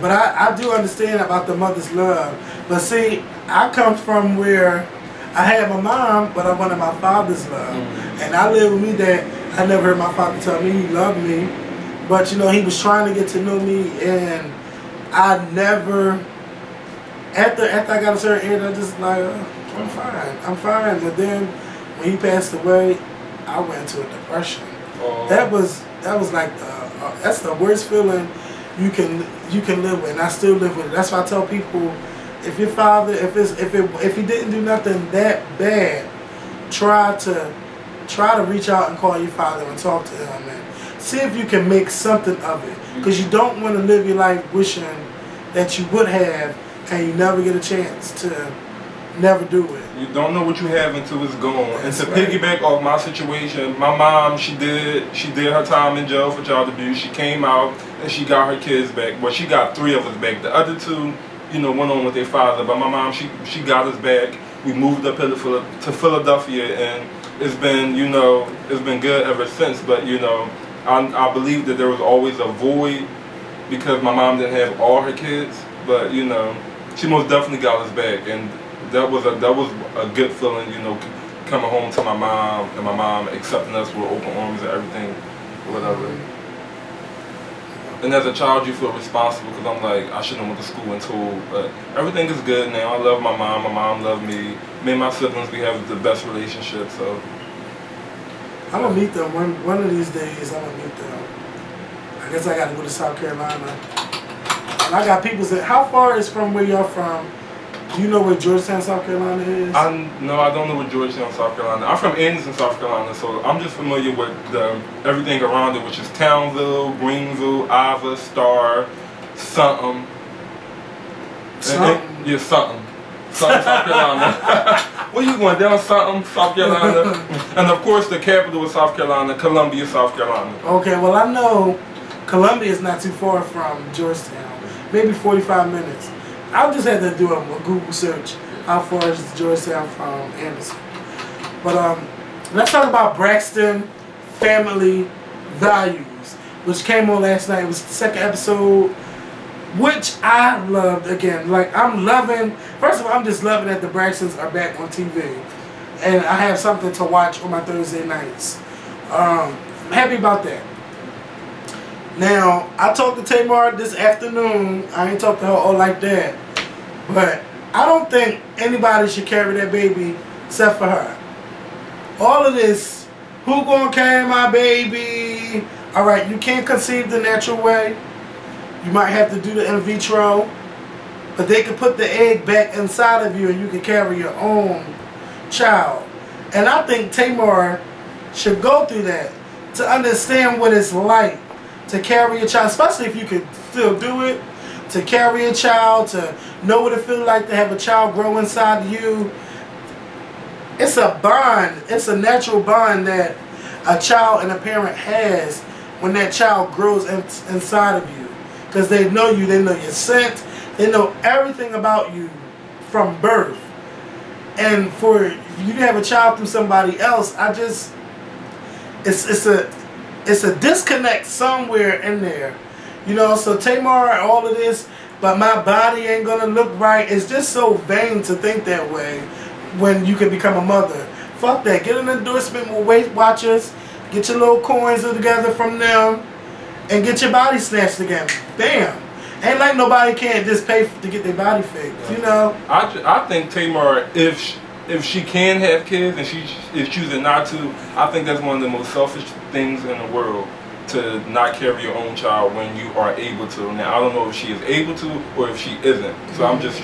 But I do understand about the mother's love. But see, I come from where I had my mom, but I wanted my father's love. And I lived with me that I never heard my father tell me he loved me. But he was trying to get to know me, and I never, after I got a certain age, I just like, I'm fine. But then when he passed away, I went into a depression. That was like that's the worst feeling you can live with, and I still live with it. That's why I tell people, if your father, if he didn't do nothing that bad, try to reach out and call your father and talk to him and see if you can make something of it, because you don't want to live your life wishing that you would have and you never get a chance to never do it. You don't know what you have until it's gone. That's and to piggyback off my situation, my mom, she did her time in jail for child abuse. She came out and she got her kids back. Well, she got 3 of us back. The other 2, went on with their father. But my mom, she got us back. We moved up to Philadelphia, and it's been good ever since. But I believe that there was always a void because my mom didn't have all her kids. But she most definitely got us back, and that was a good feeling, coming home to my mom and my mom accepting us with open arms and everything, whatever. And as a child, you feel responsible because I'm like, I shouldn't have went to school and told, but everything is good now. I love my mom loved me. Me and my siblings, we have the best relationship. So I'm gonna meet them one of these days. I'm gonna meet them. I guess I got to go to South Carolina. And I got people say, how far is from where you're from? Do you know where Georgetown, South Carolina is? No, I don't know where Georgetown, South Carolina. I'm from Anderson, South Carolina, so I'm just familiar with everything around it, which is Townville, Greenville, Ava, Star, something. Something, South Carolina. Where you going? Down something, South Carolina. And of course, the capital of South Carolina, Columbia, South Carolina. Okay, well I know Columbia is not too far from Georgetown, maybe 45 minutes. I'll just have to do a Google search. How far is Georgetown from Anderson? But let's talk about Braxton Family Values, which came on last night. It was the second episode, which I loved. Again, like I'm loving. First of all, I'm just loving that the Braxtons are back on TV. and I have something to watch on my Thursday nights. I'm happy about that. Now, I talked to Tamar this afternoon. I ain't talked to her all like that. But I don't think anybody should carry that baby except for her. All of this, who gonna carry my baby? Alright, you can't conceive the natural way. You might have to do the in vitro. But they can put the egg back inside of you and you can carry your own child. And I think Tamar should go through that to understand what it's like to carry a child, especially if you can still do it, to carry a child, to know what it feels like to have a child grow inside of you. It's a bond. It's a natural bond that a child and a parent has when that child grows inside of you. Because they know you, they know your scent, they know everything about you from birth. And for you to have a child through somebody else, it's a disconnect somewhere in there. You know, so Tamar, all of this, but my body ain't gonna look right. It's just so vain to think that way when you can become a mother. Fuck that. Get an endorsement with Weight Watchers, get your little coins together from them, and get your body snatched again. Bam. Ain't like nobody can't just pay to get their body fixed, you know? I think Tamar, if she can have kids and she is choosing not to, I think that's one of the most selfish things in the world, to not carry your own child when you are able to. Now, I don't know if she is able to or if she isn't. So I'm just,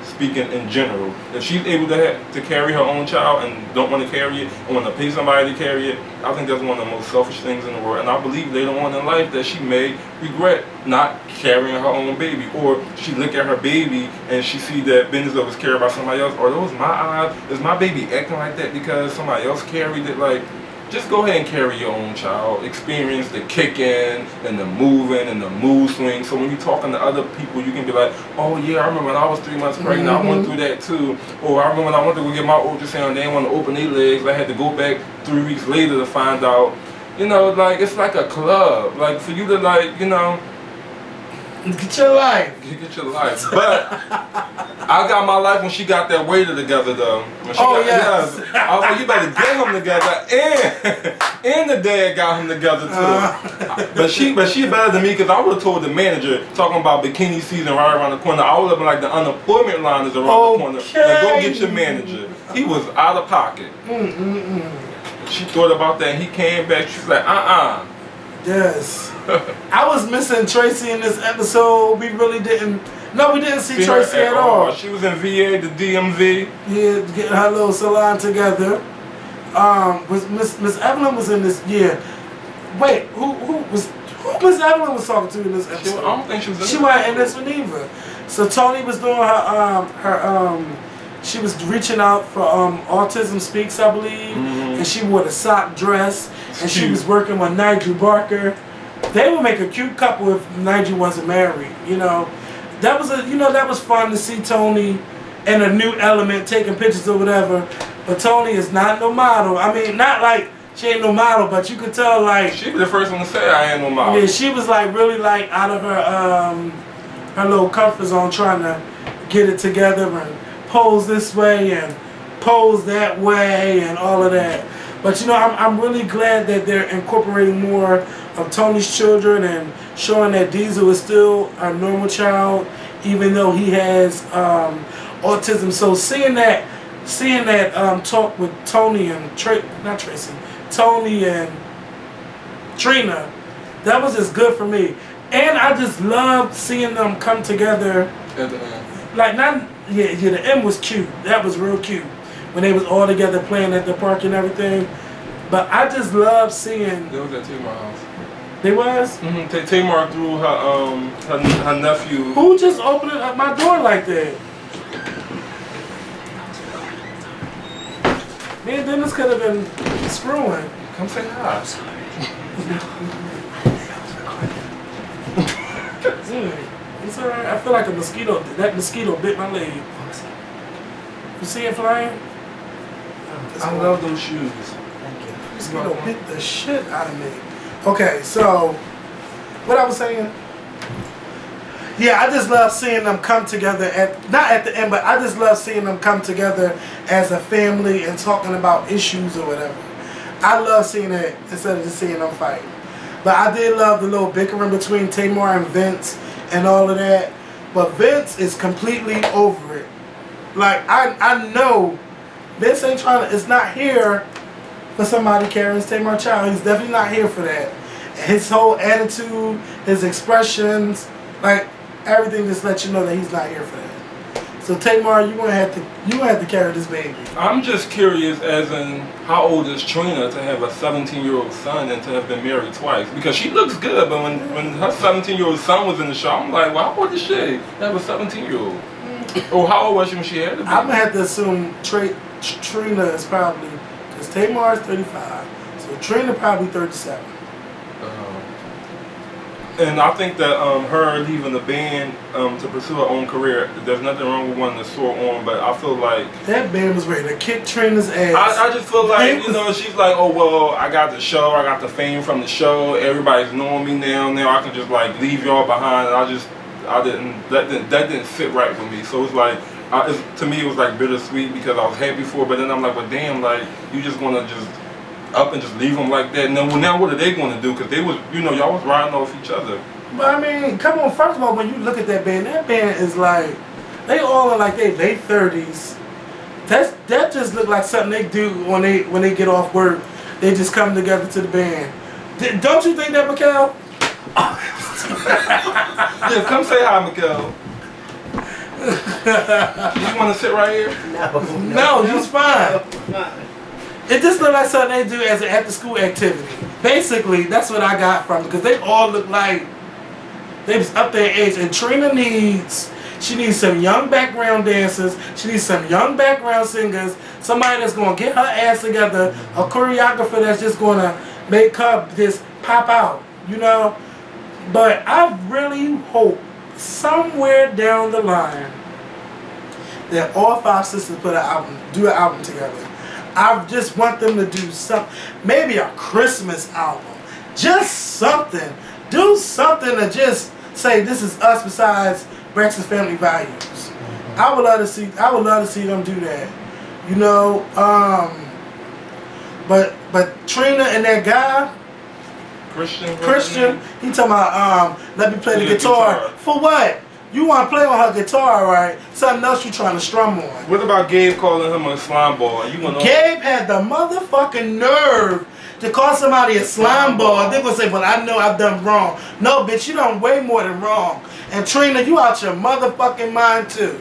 speaking in general. If she's able to carry her own child and don't want to carry it and want to pay somebody to carry it, I think that's one of the most selfish things in the world. And I believe later on in life that she may regret not carrying her own baby. Or she look at her baby and she see that business was carried by somebody else. Are those my eyes? Is my baby acting like that because somebody else carried it? Like, just go ahead and carry your own child. Experience the kicking and the moving and the mood swing. So when you're talking to other people, you can be like, oh yeah, I remember when I was 3 months pregnant, I went through that too. Or I remember when I went to go get my ultrasound, they didn't want to open their legs. I had to go back 3 weeks later to find out. Like, it's like a club. Like, for you to get your life. Get your life. But I got my life when she got that waiter together, though. Yes. I was like, you better get him together, and the dad got him together too. But she better than me, because I would have told the manager, talking about bikini season right around the corner, I would have been like, the unemployment line is around the corner. Now go get your manager. He was out of pocket. She thought about that, and he came back. She's like, Yes. I was missing Tracy in this episode. We really didn't. No, we didn't see Tracy at all. She was in VA, the DMV. Yeah, getting her little salon together. Was Miss Evelyn was in this? Yeah. Wait, who Miss Evelyn was talking to in this episode? I don't think she was. She wasn't in this one either. So Tony was doing her she was reaching out for Autism Speaks, I believe, and she wore the sock dress, and she was working with Nigel Barker. They would make a cute couple if Nigel wasn't married. That was that was fun to see Tony in a new element, taking pictures or whatever. But Tony is not no model. I mean, not like she ain't no model, but you could tell like she was the first one to say I ain't no model. Yeah, she was like really like out of her little comfort zone, trying to get it together and pose this way and pose that way and all of that. But I'm really glad that they're incorporating more of Tony's children and showing that Diesel is still a normal child, even though he has autism. So seeing that talk with Tony and Tony and Trina, that was just good for me. And I just loved seeing them come together. At the end. Like the end was cute. That was real cute when they was all together playing at the park and everything. But I just love seeing. They was at Tamar house. They was. Tamar threw her nephew. Who just opened up my door like that? Me and Dennis could have been screwing. Come say hi. It's alright. I feel like a mosquito. That mosquito bit my leg. You see it flying? I love those shoes. Thank you. Mosquito bit the shit out of me. Okay, so what I was saying? Yeah, I just love seeing them come together not at the end, but I just love seeing them come together as a family and talking about issues or whatever. I love seeing it instead of just seeing them fight. But I did love the little bickering between Tamar and Vince and all of that. But Vince is completely over it. Like, I know Vince ain't is not here for somebody carrying Tamar child. He's definitely not here for that. His whole attitude, his expressions, like everything just lets you know that he's not here for that. So Tamar, you gonna have to carry this baby. I'm just curious as in how old is Trina to have a 17-year-old son and to have been married twice? Because she looks good, but when her 17-year-old son was in the show, I'm like, well, how old is she to have a 17-year-old? Or how old was she when she had the baby? I'm gonna have to assume Trina is probably, because Tamar is 35, so Trina probably 37. And I think that her leaving the band to pursue her own career, there's nothing wrong with wanting to soar on, but I feel like that band was ready to kick Trina's ass. I just feel like, you know, she's like, oh, well, I got the show, I got the fame from the show, everybody's knowing me now I can just like leave y'all behind, and that didn't fit right with me. So it's like, to me it was like bittersweet because I was happy for it, but then I'm like, well, damn, like, you just want to just up and just leave them like that. Now what are they going to do? Because they was, you know, y'all was riding off each other. But I mean, come on. First of all, when you look at that band is like, they all are like they late 30s. That just look like something they do when they get off work. They just come together to the band. Don't you think that, Mikkel? Yeah, come say hi, Mikkel. You want to sit right here? No, he's fine. It just looked like something they do as an after-school activity. Basically, that's what I got from it, because they all look like they was up their age. And Trina needs some young background dancers. She needs some young background singers. Somebody that's going to get her ass together. A choreographer that's just going to make her just pop out, you know. But I really hope somewhere down the line that all 5 sisters do an album together. I just want them to do something, maybe a Christmas album, just something. Do something to just say this is us besides Braxton's Family Values. I would love to see them do that, you know. But Trina and that guy, Christian, he talking about let me play the guitar. For what? You want to play on her guitar, right? Something else you trying to strum on. What about Gabe calling him a slime ball? Gabe had the motherfucking nerve to call somebody a slime ball. They're going to say, well, I know I've done wrong. No, bitch, you done way more than wrong. And Trina, you out your motherfucking mind, too.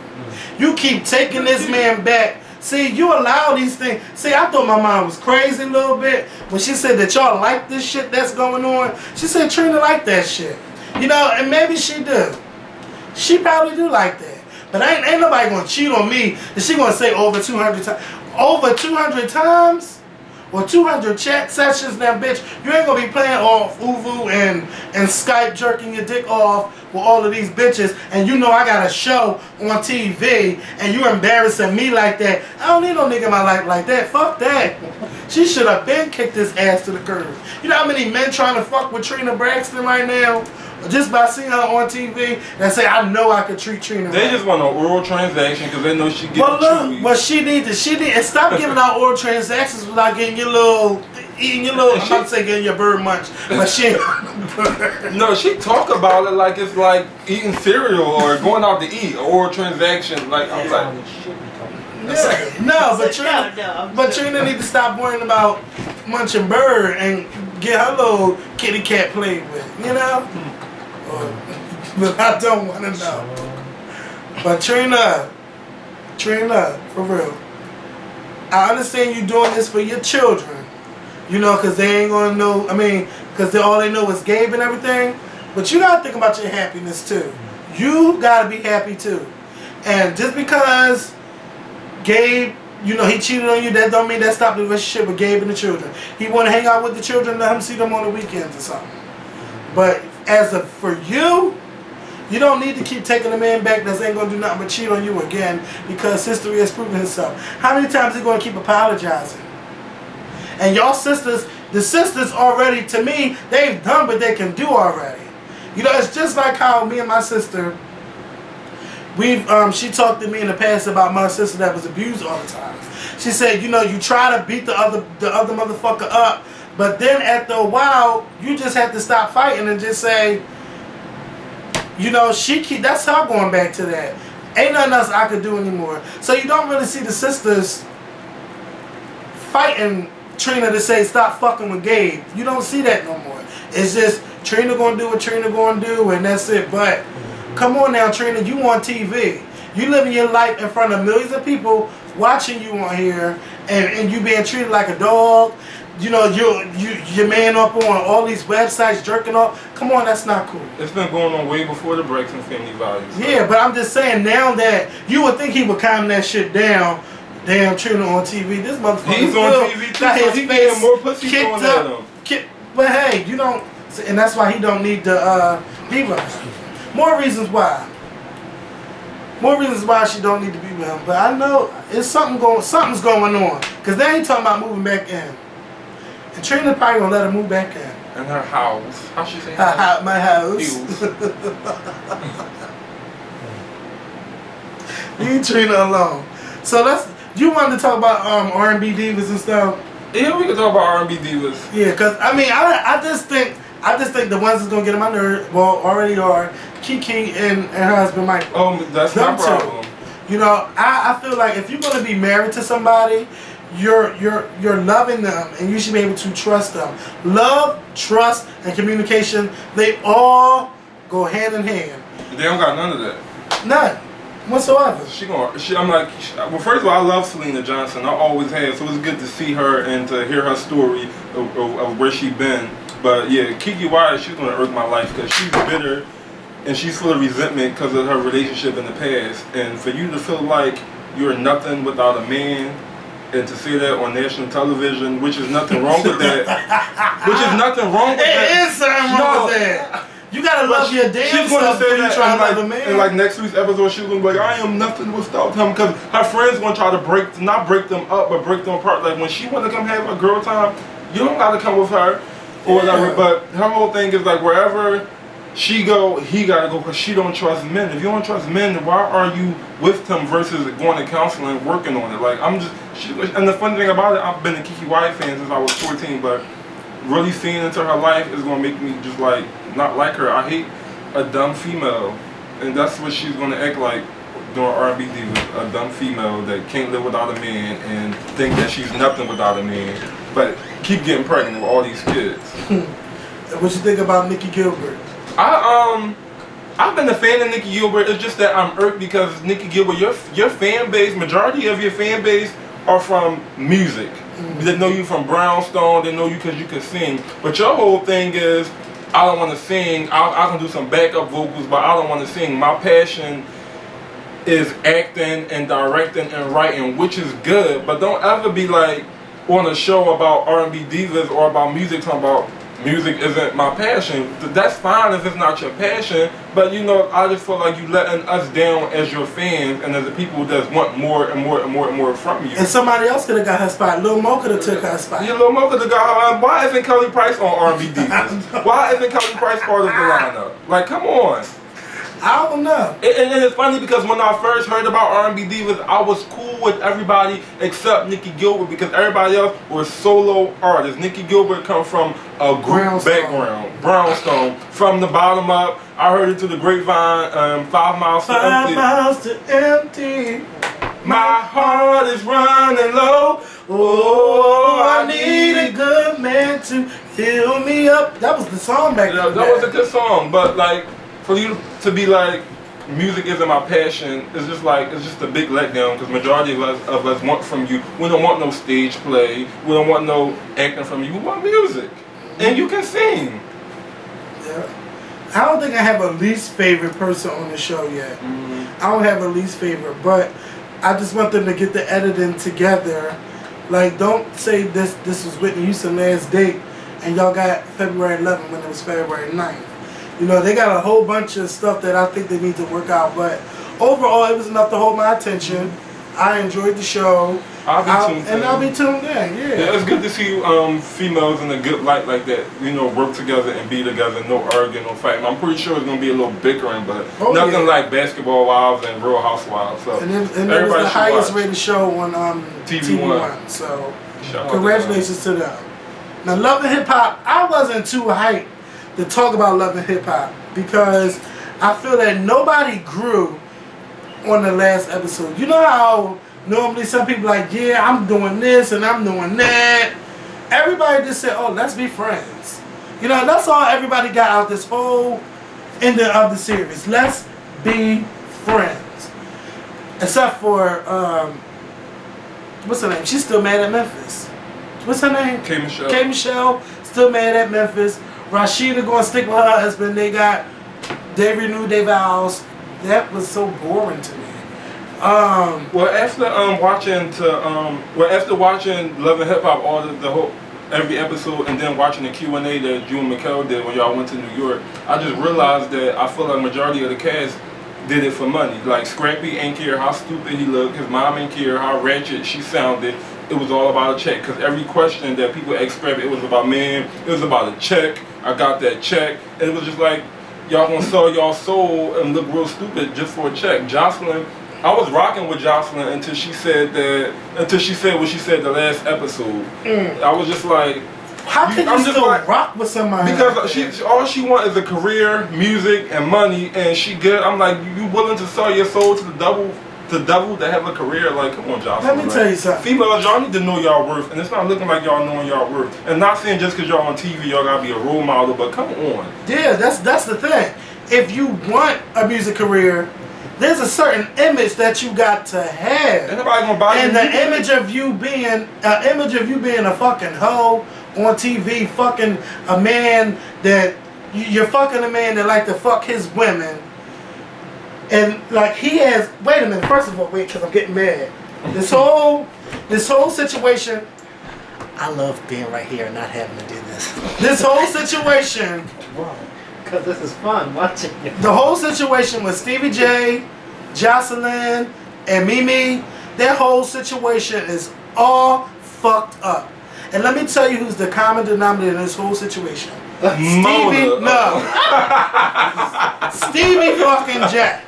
You keep taking this man back. See, you allow these things. See, I thought my mom was crazy a little bit when she said that y'all like this shit that's going on. She said Trina like that shit. You know, and maybe she do. She probably do like that. But ain't nobody gonna cheat on me. And she gonna say over 200 times. Over 200 times? Or 200 chat sessions now, bitch. You ain't gonna be playing off Uvu and Skype jerking your dick off with all of these bitches. And you know I got a show on TV and you embarrassing me like that. I don't need no nigga in my life like that. Fuck that. She should have been kicked his ass to the curb. You know how many men trying to fuck with Trina Braxton right now? Just by seeing her on TV and say, I know I could treat Trina. They just want an oral transaction because they know she gets chewy. Well, she need and stop giving out oral transactions without getting your little, I'm not saying getting your bird munch, but she No, she talk about it like it's like eating cereal or going out to eat, oral transaction. Like, I'm like, yeah. No, but Trina need to stop worrying about munching bird and get her little kitty cat played with, you know? But I don't want to know. But Trina, for real. I understand you doing this for your children, you know, because they ain't going to know, because all they know is Gabe and everything. But you got to think about your happiness too. You got to be happy too. And just because Gabe, you know, he cheated on you, that don't mean that stopped the relationship with Gabe and the children. He want to hang out with the children, let him see them on the weekends or something. But for you, you don't need to keep taking a man back that ain't going to do nothing but cheat on you again because history has proven itself. How many times are you going to keep apologizing? And y'all sisters, the sisters already, to me, they've done what they can do already. You know, it's just like how me and my sister, She talked to me in the past about my sister that was abused all the time. She said, you know, you try to beat the other motherfucker up, but then after a while, you just have to stop fighting and just say, you know, that's her going back to that. Ain't nothing else I could do anymore. So you don't really see the sisters fighting Trina to say stop fucking with Gabe. You don't see that no more. It's just Trina gonna do what Trina gonna do, and that's it. But come on now, Trina, you on TV. You living your life in front of millions of people watching you on here, and you being treated like a dog. You know, your man up on all these websites jerking off. Come on, that's not cool. It's been going on way before the breaks and family values. So. Yeah, but I'm just saying now that you would think he would calm that shit down. Damn, Trina on TV. This motherfucker. He's on TV too, so he getting more pussy going at him. But hey, you don't, and that's why he don't need to be with her. More reasons why. More reasons why she don't need to be with him. But I know it's something's going on. Cause they ain't talking about moving back in. And Trina probably gonna let her move back in. And her house. How she say house? My house. Leave Trina alone. So you wanted to talk about R&B divas and stuff. Yeah, we can talk about R&B divas. Yeah, cause I mean, I just think the ones that's gonna get on my nerve, well, already are Kiki and her husband Mike. Oh, that's my problem. You know, I feel like if you're gonna be married to somebody, you're loving them, and you should be able to trust them. Love, trust, and communication, they all go hand in hand. They don't got none of that. None. Whatsoever. I'm like, well, first of all, I love Selena Johnson. I always have, so it's good to see her and to hear her story of where she been. But yeah, Kiki Wyatt, she's gonna irk my life because she's bitter and she's full of resentment because of her relationship in the past. And for you to feel like you're nothing without a man, and to say that on national television, which is nothing wrong with that. Which is nothing wrong with that. It is something wrong with that. You gotta love your damn self before you try to love a man. And like next week's episode, she's gonna be like, I am nothing without him, because her friends gonna try to not break them up, but break them apart. Like when she wanna come have a girl time, you don't gotta come with her or whatever. But her whole thing is like wherever she go, he gotta go, because she don't trust men. If you don't trust men, then why are you with him versus going to counseling and working on it? Like and the funny thing about it, I've been a Kiki Wyatt fan since I was 14, but really seeing into her life is gonna make me just like not like her. I hate a dumb female, and that's what she's gonna act like doing R&B divas. A dumb female that can't live without a man and think that she's nothing without a man, but keep getting pregnant with all these kids. What you think about Nikki Gilbert? I've been a fan of Nikki Gilbert. It's just that I'm irked because Nikki Gilbert, your fan base, majority of your fan base are from music. They know you from Brownstone. They know you because you can sing. But your whole thing is, I don't want to sing. I can do some backup vocals, but I don't want to sing. My passion is acting and directing and writing, which is good. But don't ever be like on a show about R&B divas or about music talking about music isn't my passion. That's fine if it's not your passion, but you know, I just feel like you letting us down as your fans and as the people that want more and more and more and more from you. And somebody else could have got her spot. Lil Mo could have took her spot. Yeah, Lil Mo could have got her. Why isn't Kelly Price on R&B Divas? Why isn't Kelly Price part of the lineup? Like, come on. I don't know. And it's funny because when I first heard about R&B Divas, I was cool with everybody except Nikki Gilbert because everybody else was solo artists. Nikki Gilbert come from a group background, Brownstone, from the bottom up. I heard it to the grapevine, 5 miles to empty. 5 miles to empty. My heart is running low. Oh, I need a good man to fill me up. That was the song back then. That was a good song, but like, for you to be like, music isn't my passion, it's just a big letdown because majority of us want from you. We don't want no stage play. We don't want no acting from you. We want music, and you can sing. Yeah. I don't think I have a least favorite person on the show yet. I don't have a least favorite, but I just want them to get the editing together. Like, don't say this was Whitney Houston last date, and y'all got February 11th when it was February 9th. You know, they got a whole bunch of stuff that I think they need to work out, but overall, it was enough to hold my attention. I enjoyed the show. I'll be tuned in. I'll be tuned in, Yeah, it's good to see females in a good light like that. You know, work together and be together, no arguing, no fighting. I'm pretty sure it's gonna be a little bickering, but nothing like Basketball Wives and Real Housewives. So and it was the highest rated show on TV One. So congratulations to them. Now, Love and Hip Hop, I wasn't too hyped to talk about Love and Hip Hop because I feel that nobody grew on the last episode. You know how normally some people like, yeah, I'm doing this and I'm doing that. Everybody just said, oh, let's be friends. You know, that's all everybody got out this whole ending of the series. Let's be friends. Except for, what's her name? She's still mad at Memphis. What's her name? K. Michelle. K. Michelle, still mad at Memphis. Rashida gonna stick with her husband. They renewed their vows. That was so boring to me. Well, after watching Love and Hip Hop all the whole every episode, and then watching the Q&A that you and Mikkel did when y'all went to New York, I just realized that I feel like majority of the cast did it for money. Like Scrappy ain't care how stupid he looked, his mom ain't care how ratchet she sounded. It was all about a check. Because every question that people asked Scrappy, it was about it was about a check. I got that check, and it was just like y'all gonna sell y'all soul and look real stupid just for a check. Jocelyn. I was rocking with Jocelyn until she said what she said the last episode. I was just like, how can you still rock with somebody? Because all she wants is a career, music, and money, and she good. I'm like, you willing to sell your soul to the devil to have a career? Like, come on, Jocelyn. Let me tell you something. Females, y'all need to know y'all worth, and it's not looking like y'all knowing y'all worth. And not saying just because y'all on TV, y'all gotta be a role model, but come on. Yeah, that's the thing. If you want a music career, there's a certain image that you got to have. Ain't nobody gonna buy you. And the image of you being a fucking hoe on TV, fucking a man that you're fucking a man that like to fuck his women, and like he has. Wait a minute. First of all, because I'm getting mad. This whole situation. I love being right here and not having to do this. This whole situation. Wow. Because this is fun watching it. The whole situation with Stevie J, Jocelyn, and Mimi, that whole situation is all fucked up. And let me tell you who's the common denominator in this whole situation. Stevie, no. Stevie fucking J.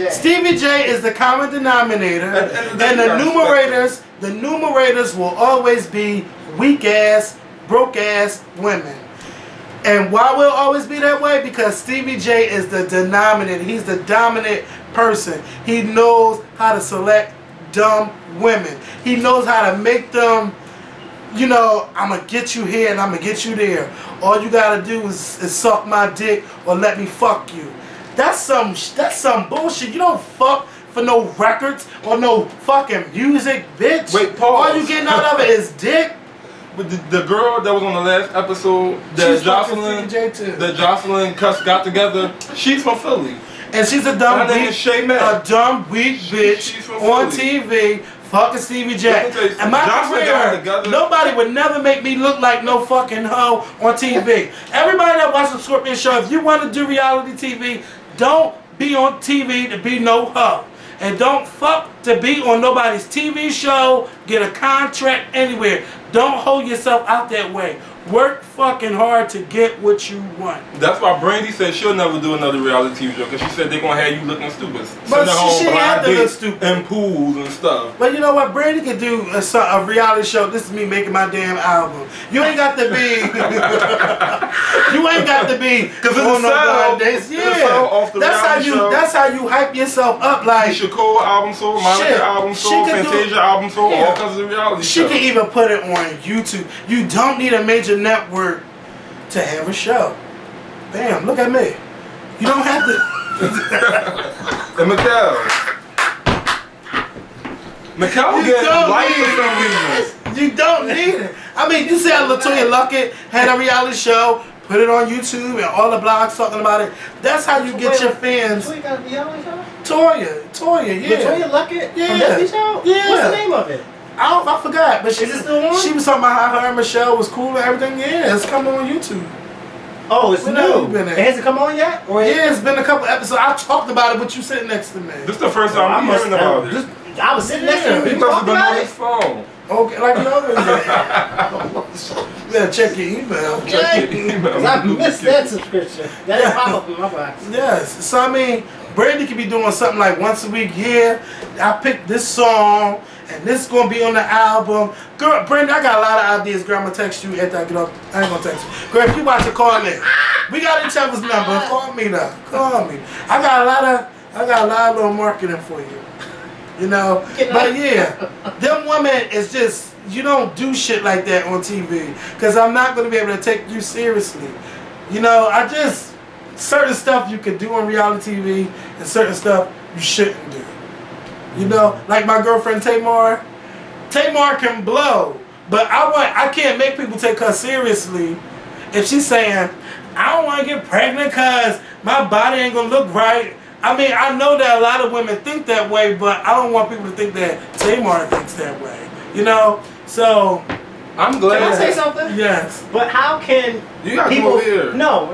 Stevie J is the common denominator, and the numerators will always be weak ass, broke ass women. And why will it always be that way? Because Stevie J is the denominator. He's the dominant person. He knows how to select dumb women. He knows how to make them, you know, I'm going to get you here and I'm going to get you there. All you got to do is suck my dick or let me fuck you. That's some bullshit. You don't fuck for no records or no fucking music, bitch. Wait, pause. All you getting out of it is dick. But the girl that was on the last episode that Jocelyn Cuss got together, she's from Philly. And she's a dumb weak bitch on TV fucking Stevie J. And my career, nobody would never make me look like no fucking hoe on TV. Everybody that watches the Scorpion Show, if you want to do reality TV, don't be on TV to be no hoe. And don't fuck to be on nobody's TV show, get a contract anywhere. Don't hold yourself out that way. Work fucking hard to get what you want. That's why Brandy said she'll never do another reality TV show, because she said they're going to have you looking stupid. But she had to look stupid. And pools and stuff. But you know what? Brandy could do a reality show. This is me making my damn album. You ain't got to be... you ain't got to be... Because it's a days. Yeah. That's how you hype yourself up. Like Shakur album sold, Monica album sold, Fantasia album sold, all kinds of reality show. She can even put it on YouTube. You don't need a major network to have a show. Bam, look at me. You don't have to. And Mikkel getting light for some reason. You don't need it. I mean, you said LaToya Luckett had a reality show, put it on YouTube and all the blogs talking about it. That's how you get your fans. Toya got a reality show? Toya, yeah. LaToya Luckett? Yeah. From Disney Show? Yeah. What's the name of it? I forgot, but is it still on? She was talking about how her and Michelle was cool and everything. Yeah, it's coming on YouTube. Oh, it's new. It hasn't come on yet? Or yeah, it's been a couple episodes. I talked about it, but you sitting next to me. This is the first time I'm hearing about it. I was sitting next to him. He We must have talked been about on it. his phone. Okay, like you always do. You better check your email. Check your email. Cause I missed that subscription. That didn't pop up in my box. Yes. So I mean, Brandy could be doing something like once a week. Yeah, I picked this song, and this is gonna be on the album. Girl, Brandy, I got a lot of ideas. Girl, I'm gonna text you after I get up. I ain't gonna text you. Girl, if you watch it, call me. We got each other's number. Call me though. Call me. I got a lot of little marketing for you. You know, but yeah, them women is just, you don't do shit like that on TV, because I'm not going to be able to take you seriously. You know, certain stuff you can do on reality TV and certain stuff you shouldn't do. You know, like my girlfriend Tamar can blow, but I can't make people take her seriously if she's saying, I don't want to get pregnant because my body ain't going to look right. I mean, I know that a lot of women think that way, but I don't want people to think that Tamar thinks that way. You know? So, I'm glad. Can I say something? yes. But how can You gotta people? come over here. No.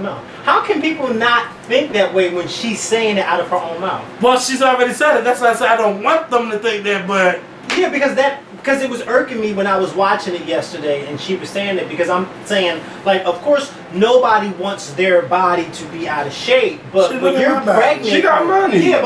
How can people not think that way when she's saying it out of her own mouth? Well, she's already said it. That's why I said I don't want them to think that, but Yeah, because it was irking me when I was watching it yesterday, and she was saying it, because I'm saying, like, of course nobody wants their body to be out of shape, but She when don't you're have that. pregnant, She got money. Yeah,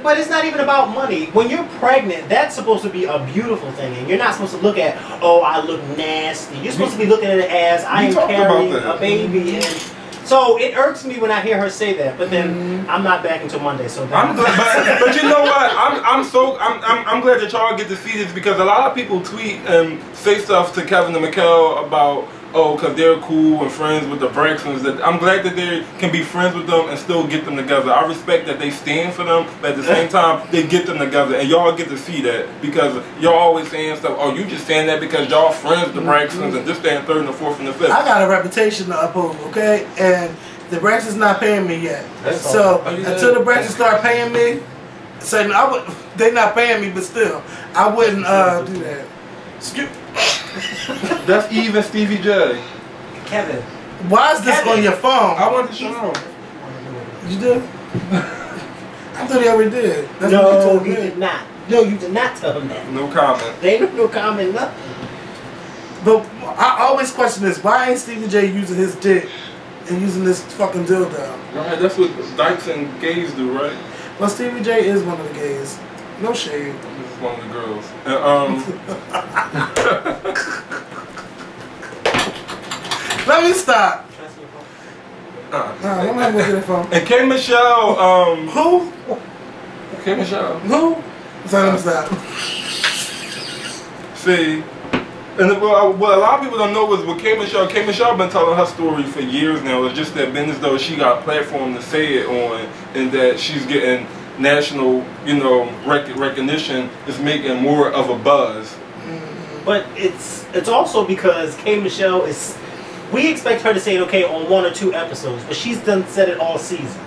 but it's not even about money. When you're pregnant, that's supposed to be a beautiful thing, and you're not supposed to look at, oh, I look nasty. You're supposed to be looking at it as I am talked about carrying that. a baby, and so it irks me when I hear her say that. But then I'm not back until Monday, so I'm glad, but you know what? I'm glad that y'all get to see this, because a lot of people tweet and say stuff to Kevin and Mikkel about, oh, because they're cool and friends with the Braxtons. That I'm glad that they can be friends with them and still get them together. I respect that they stand for them, but at the same time they get them together, and y'all get to see that, because y'all always saying stuff. Oh, you just saying that because y'all friends with the Braxtons and this, that, and third, and the fourth, and the fifth. I got a reputation to uphold, okay? And the Braxton's not paying me yet. That's So all. until the Braxtons start paying me, they're not paying me, but still, I wouldn't do that. That's even Stevie J. Kevin. Why is this Kevin. on your phone? I want to show him. You did? I thought he already did. That's what you No, told you me. did not. No, you did not tell him that. No comment. They ain't no comment, nothing. But I always question this. Why ain't Stevie J using his dick and using this fucking dildo? Right, that's what dykes and gays do, right? Well, Stevie J is one of the gays. No shade. This is one of the girls. And, Let me stop. uh, I'm not gonna get it from. and K Michelle, Who? K Michelle. Who? So let me stop. See, and what a lot of people don't know is with K Michelle been telling her story for years now. It's just that business though she got a platform to say it on, and that she's getting national, recognition is making more of a buzz. But it's also because K Michelle is. We expect her to say it okay on 1 or 2 episodes, but she's said it all season.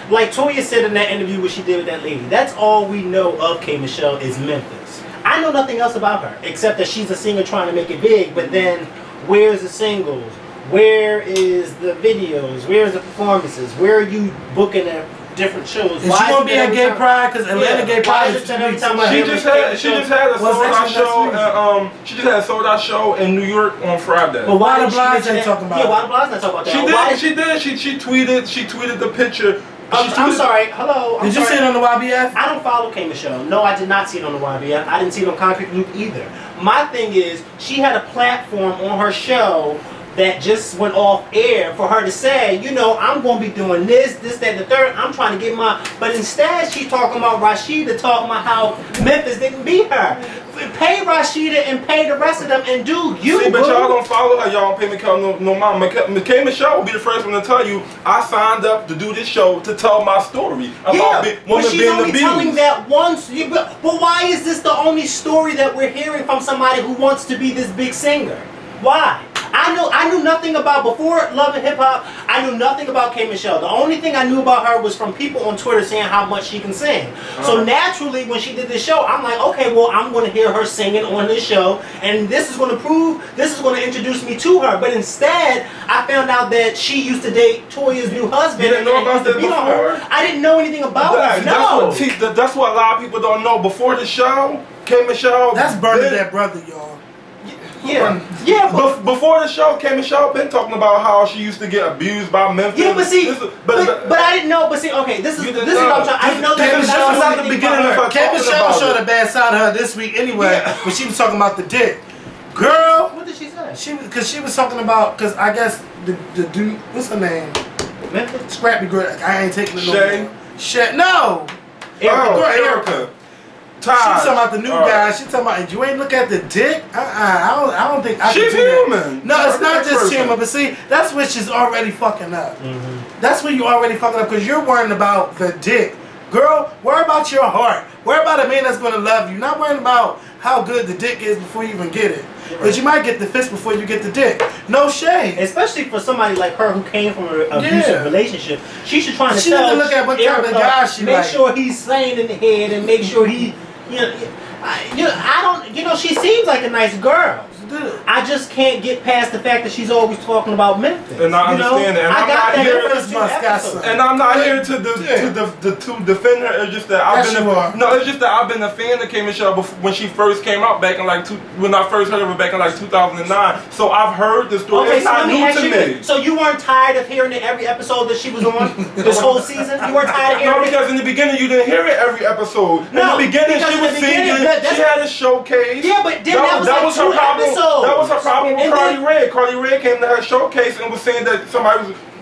Like Toya said in that interview what she did with that lady. That's all we know of K Michelle is Memphis. I know nothing else about her except that she's a singer trying to make it big. But then, where's the singles? Where is the videos? Where's the performances? Where are you booking at different shows? Is she gonna be at Gay Pride? Because Atlanta Gay Pride is 2 weeks away. She just had a sold out show. She just had a sold out show in New York on Friday. But why did the she Blige mention ain't that? talking about Yeah, it? why the Blige not talking about that? She did. She tweeted the picture. I'm sorry. Hello. Did you see it on the YBF? I don't follow K Michelle. No, I did not see it on the YBF. I didn't see it on Concrete Loop either. My thing is, she had a platform on her show that just went off air for her to say, I'm going to be doing this, that, and the third. I'm trying to get my... But instead, she's talking about Rashida, talking about how Memphis didn't beat her. Pay Rashida and pay the rest of them and do you. See, but y'all don't follow her. Y'all don't pay Mikkel no mind. K Michelle will be the first one to tell you, I signed up to do this show to tell my story about but women she's being only abused. telling that once. But why is this the only story that we're hearing from somebody who wants to be this big singer? Why? I I knew nothing about, before Love and Hip Hop, I knew nothing about K. Michelle. The only thing I knew about her was from people on Twitter saying how much she can sing. So naturally, when she did this show, I'm like, okay, well, I'm going to hear her singing on this show, and this is going to introduce me to her. But instead, I found out that she used to date Toya's new husband. You didn't know about that beat on her. before? I didn't know anything about her. No. That's what a lot of people don't know. Before the show, K. Michelle. That's Bernadette brother, y'all. Yeah, but before the show, K. Michelle been talking about how she used to get abused by Memphis. yeah, but see, but I didn't know. But see, okay, this is what I'm trying. I didn't know that. This is not the beginning of her. K. Michelle showed a bad side of her this week anyway, but she was talking about the dick. Girl, What did she say? she was talking about, because I guess the dude, what's her name? Memphis? Scrappy girl. I ain't taking it no Shay? more. Shay? No. Erica. She talking about the new guy. She talking about, you ain't look at the dick. I don't think I She's can do that. human. No, it's not She's just person. human. But see, that's where she's already fucking up. That's where you already fucking up, because you're worrying about the dick. Girl, worry about your heart. Worry about a man that's gonna love you. Not worrying about how good the dick is before you even get it. Because you might get the fist before you get the dick. No shade. Especially for somebody like her who came from an abusive relationship, she should try to She tell need to look at what kind of Erica, guy she make like. sure he's sane in the head and make sure he, she seems like a nice girl. I just can't get past the fact that she's always talking about Memphis. And I understand that. And I I'm got not that here- in the first two Must got episodes. some. And I'm not here to defend her. It's just that I've Yes, been you are. it's just that I've been a fan of K. Michelle when she first came out back in when I first heard of her back in 2009. So I've heard the story. Okay, It's so not let me new ask to you me. this. So you weren't tired of hearing it every episode that she was on this whole season? You weren't tired of No, hearing it? because in the beginning you didn't hear it every episode. No, in the beginning because she in was the beginning, singing. that's- She had a showcase. Yeah, but then that was like her two problem. episodes. That was her problem with And Carly then- Rae. Carly Rae came to her showcase and was saying that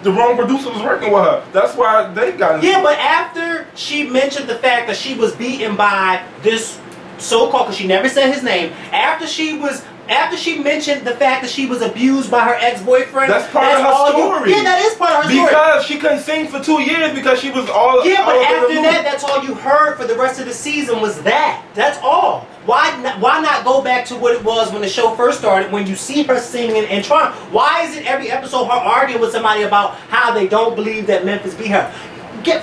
the wrong producer was working with her. That's why they got into Yeah, it. but after she mentioned the fact that she was beaten by this so-called, because she never said his name, after she mentioned the fact that she was abused by her ex-boyfriend, That's part of her all story. Yeah, that is part of her story. Because she couldn't sing for 2 years because she was all Yeah, but all over the after loop. that, that's all you heard for the rest of the season was that. That's all. Why not go back to what it was when the show first started, when you see her singing and trying? Why is it every episode her arguing with somebody about how they don't believe that Memphis beat her?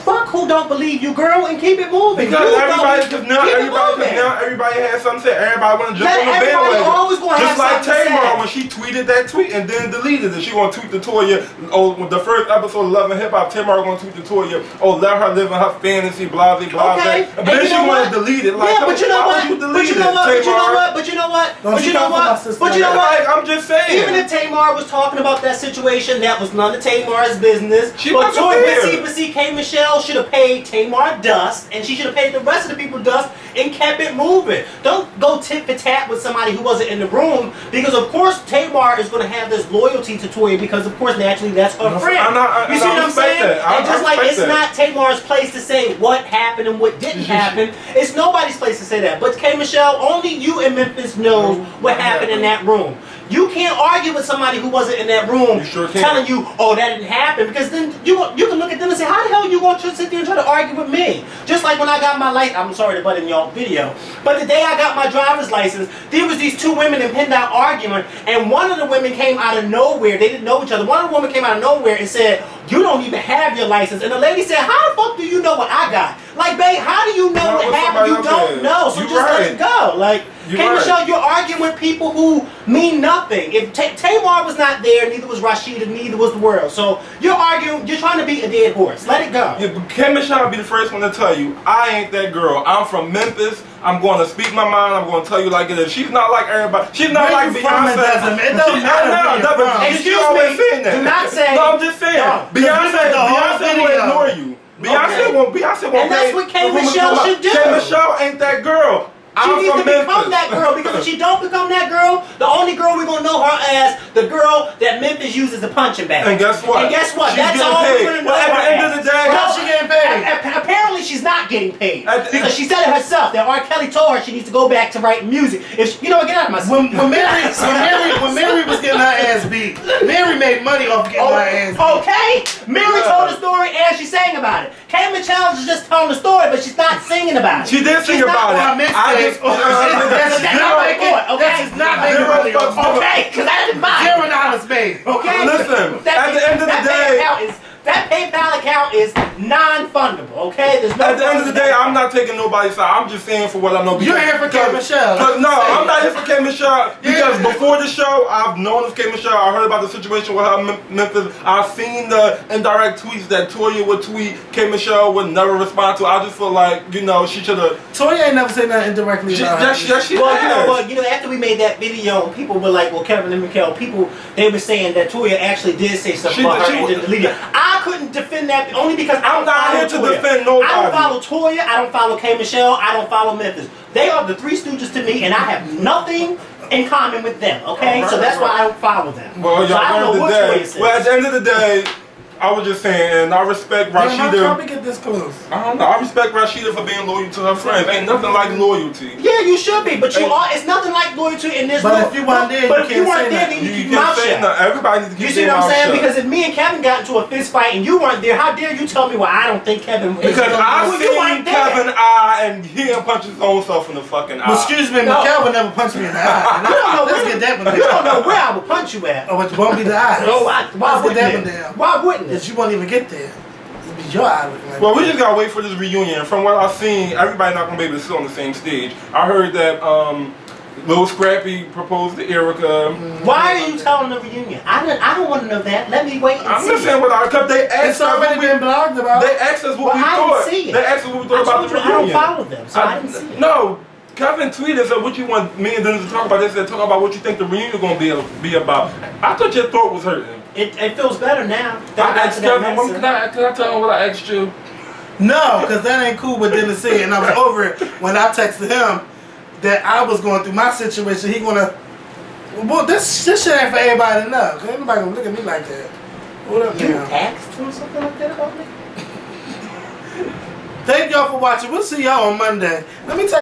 Fuck who don't believe you, girl, and keep it moving. Because You everybody, don't- because now keep it everybody, moving. has something to say. Everybody want to jump on the Everybody bandwagon. always gonna have Just like something to say. Tamar when she tweeted that tweet and then deleted it. She gonna tweet to Toya. Oh, with the first episode of Love and Hip Hop, Tamar gonna tweet to Toya. Oh, let her live in her fantasy, blah blah blah. Okay. But then And she you know wanna what? delete it. Like, Yeah, but you know why what? would you But delete you know it, what? But you know Tamar? what? But you know what? Don't But you you know come for my what? sister But you know like what? Like, I'm just saying. Even if Tamar was talking about that situation, that was none of Tamar's business. She but wasn't there. but see, K. Michelle should have paid Tamar dust, and she should have paid the rest of the people dust and kept it moving. Don't go tit for tat with somebody who wasn't in the room, because of course Tamar is going to have this loyalty to Toya, because of course naturally that's her friend. You see what I'm saying? And just like it's not Tamar's place to say what happened and what didn't happen, it's nobody's place to say that. But K. Michelle, only you in Memphis knows what happened in that room. You can't argue with somebody who wasn't in that room You sure can't. telling you, oh, that didn't happen, because then you can look at them and say, how the hell are you going to sit there and try to argue with me? Just like when I got my license, I'm sorry to butt in y'all video, but the day I got my driver's license, there was these two women in PennDOT arguing, and one of the women came out of nowhere. They didn't know each other. One of the women came out of nowhere and said, you don't even have your license. And the lady said, how the fuck do you know what I got? Like, babe, how do you know Know what what happened? You somebody else don't said. know. So You just let right. it go. Like, You K. right. Michelle, you're arguing with people who mean nothing. If Tamar was not there, neither was Rashida, neither was the world. So you're arguing, you're trying to beat a dead horse. Let it go. Yeah, but K. Michelle will be the first one to tell you, I ain't that girl. I'm from Memphis. I'm going to speak my mind. I'm going to tell you like it is. She's not like everybody. She's not Where like you from, Beyonce. it doesn't matter where you're from. She always saying that. Do not say. No, I'm just saying. No. Beyonce will ignore you. Beyonce won't And that's what K. Michelle should do. K. Michelle ain't that girl. She I'm needs from to become Memphis. that girl, because if she don't become that girl, the only girl we're gonna know her as the girl that Memphis uses a punching bag. And guess what? And guess what? She's That's getting all paid. we're gonna know Well, at her the end as. of the day, how's she getting paid? Apparently she's not getting paid, At the- because she said it herself that R. Kelly told her she needs to go back to writing music. If she, you know what, get out of my When Mary was getting her ass beat, Mary made money off getting her ass beat. Okay, Mary told the story and she sang about it. K. Michelle is just telling the story, but she's not singing about it. She did sing about it. That's not making Okay, because I didn't buy it. $0 made. Okay? Listen, at the end of the day, that PayPal account is non-fundable, okay? There's no at the end of the day, I'm not taking nobody's side. I'm just saying for what I know. You're here for K. Michelle. No, I'm not here for K. Michelle because before the show, I've known of K. Michelle. I heard about the situation with her in Memphis. I've seen the indirect tweets that Toya would tweet. K. Michelle would never respond to. I just feel like, you know, she should have. Toya ain't never said nothing indirectly about her. Yes, she Well, has. you know, after we made that video, people were like, well, Kevin and Mikhail, they were saying that Toya actually did say something about her and then deleted it. I couldn't defend that only because I'm not here to defend nobody. I don't follow Toya, I don't follow K. Michelle, I don't follow Memphis. They are the Three Stooges to me, and I have nothing in common with them, okay? Right, so that's why right. I don't follow them. Well, so I don't know what Toya says. Well, at the end of the day, I was just saying, and I respect How Rashida. we get this close? I don't know. I respect Rashida for being loyal to her friends. Ain't nothing like loyalty. Yeah, you should be, but it's nothing like loyalty in this. But if you weren't there, but if you you can't weren't say there, nothing. then you keep You your can't mouth say shut. nothing. Everybody needs to You keep see their what I'm mouth saying? shut. Because if me and Kevin got into a fist fight and you weren't there, how dare you tell me, well, I don't think Kevin is. Because I've Well, you seen weren't there. Kevin eye and him punch his own self in the fucking eye. Well, excuse me, No. Mikhail would never punch me in the eye. You don't know Let's where- get that one You don't down. know where I would punch you at. Oh, it won't be the eyes. No, why Let's get that wouldn't one it? down. Why wouldn't Because it? you won't even get there. It'll be your eye looking like Well, we that. just gotta wait for this reunion. From what I've seen, everybody not gonna be able to sit on the same stage. I heard that Lil Scrappy proposed to Erica. Why are you telling the reunion? I don't want to know that. Let me wait and I'm see. just saying what I, cause they asked It's us already what we, been blogged about. they asked us what Well, we I thought. didn't see it. They asked us what we I thought about told the you, I don't reunion. follow them, so I didn't see it. No, Kevin tweeted said, "What you want me and Dennis to talk about?" They said, "Talk about what you think the reunion gonna be about." I thought your throat was hurting. It feels better now. I asked Kevin, "Can I tell him what I asked you?" No, because that ain't cool what Dennis said. And I was over it when I texted him that I was going through my situation. He gonna, well, this shit ain't for everybody to know. Cause everybody gonna look at me like that. What up, You now? asked him something like that about me? Thank y'all for watching. We'll see y'all on Monday. Let me tell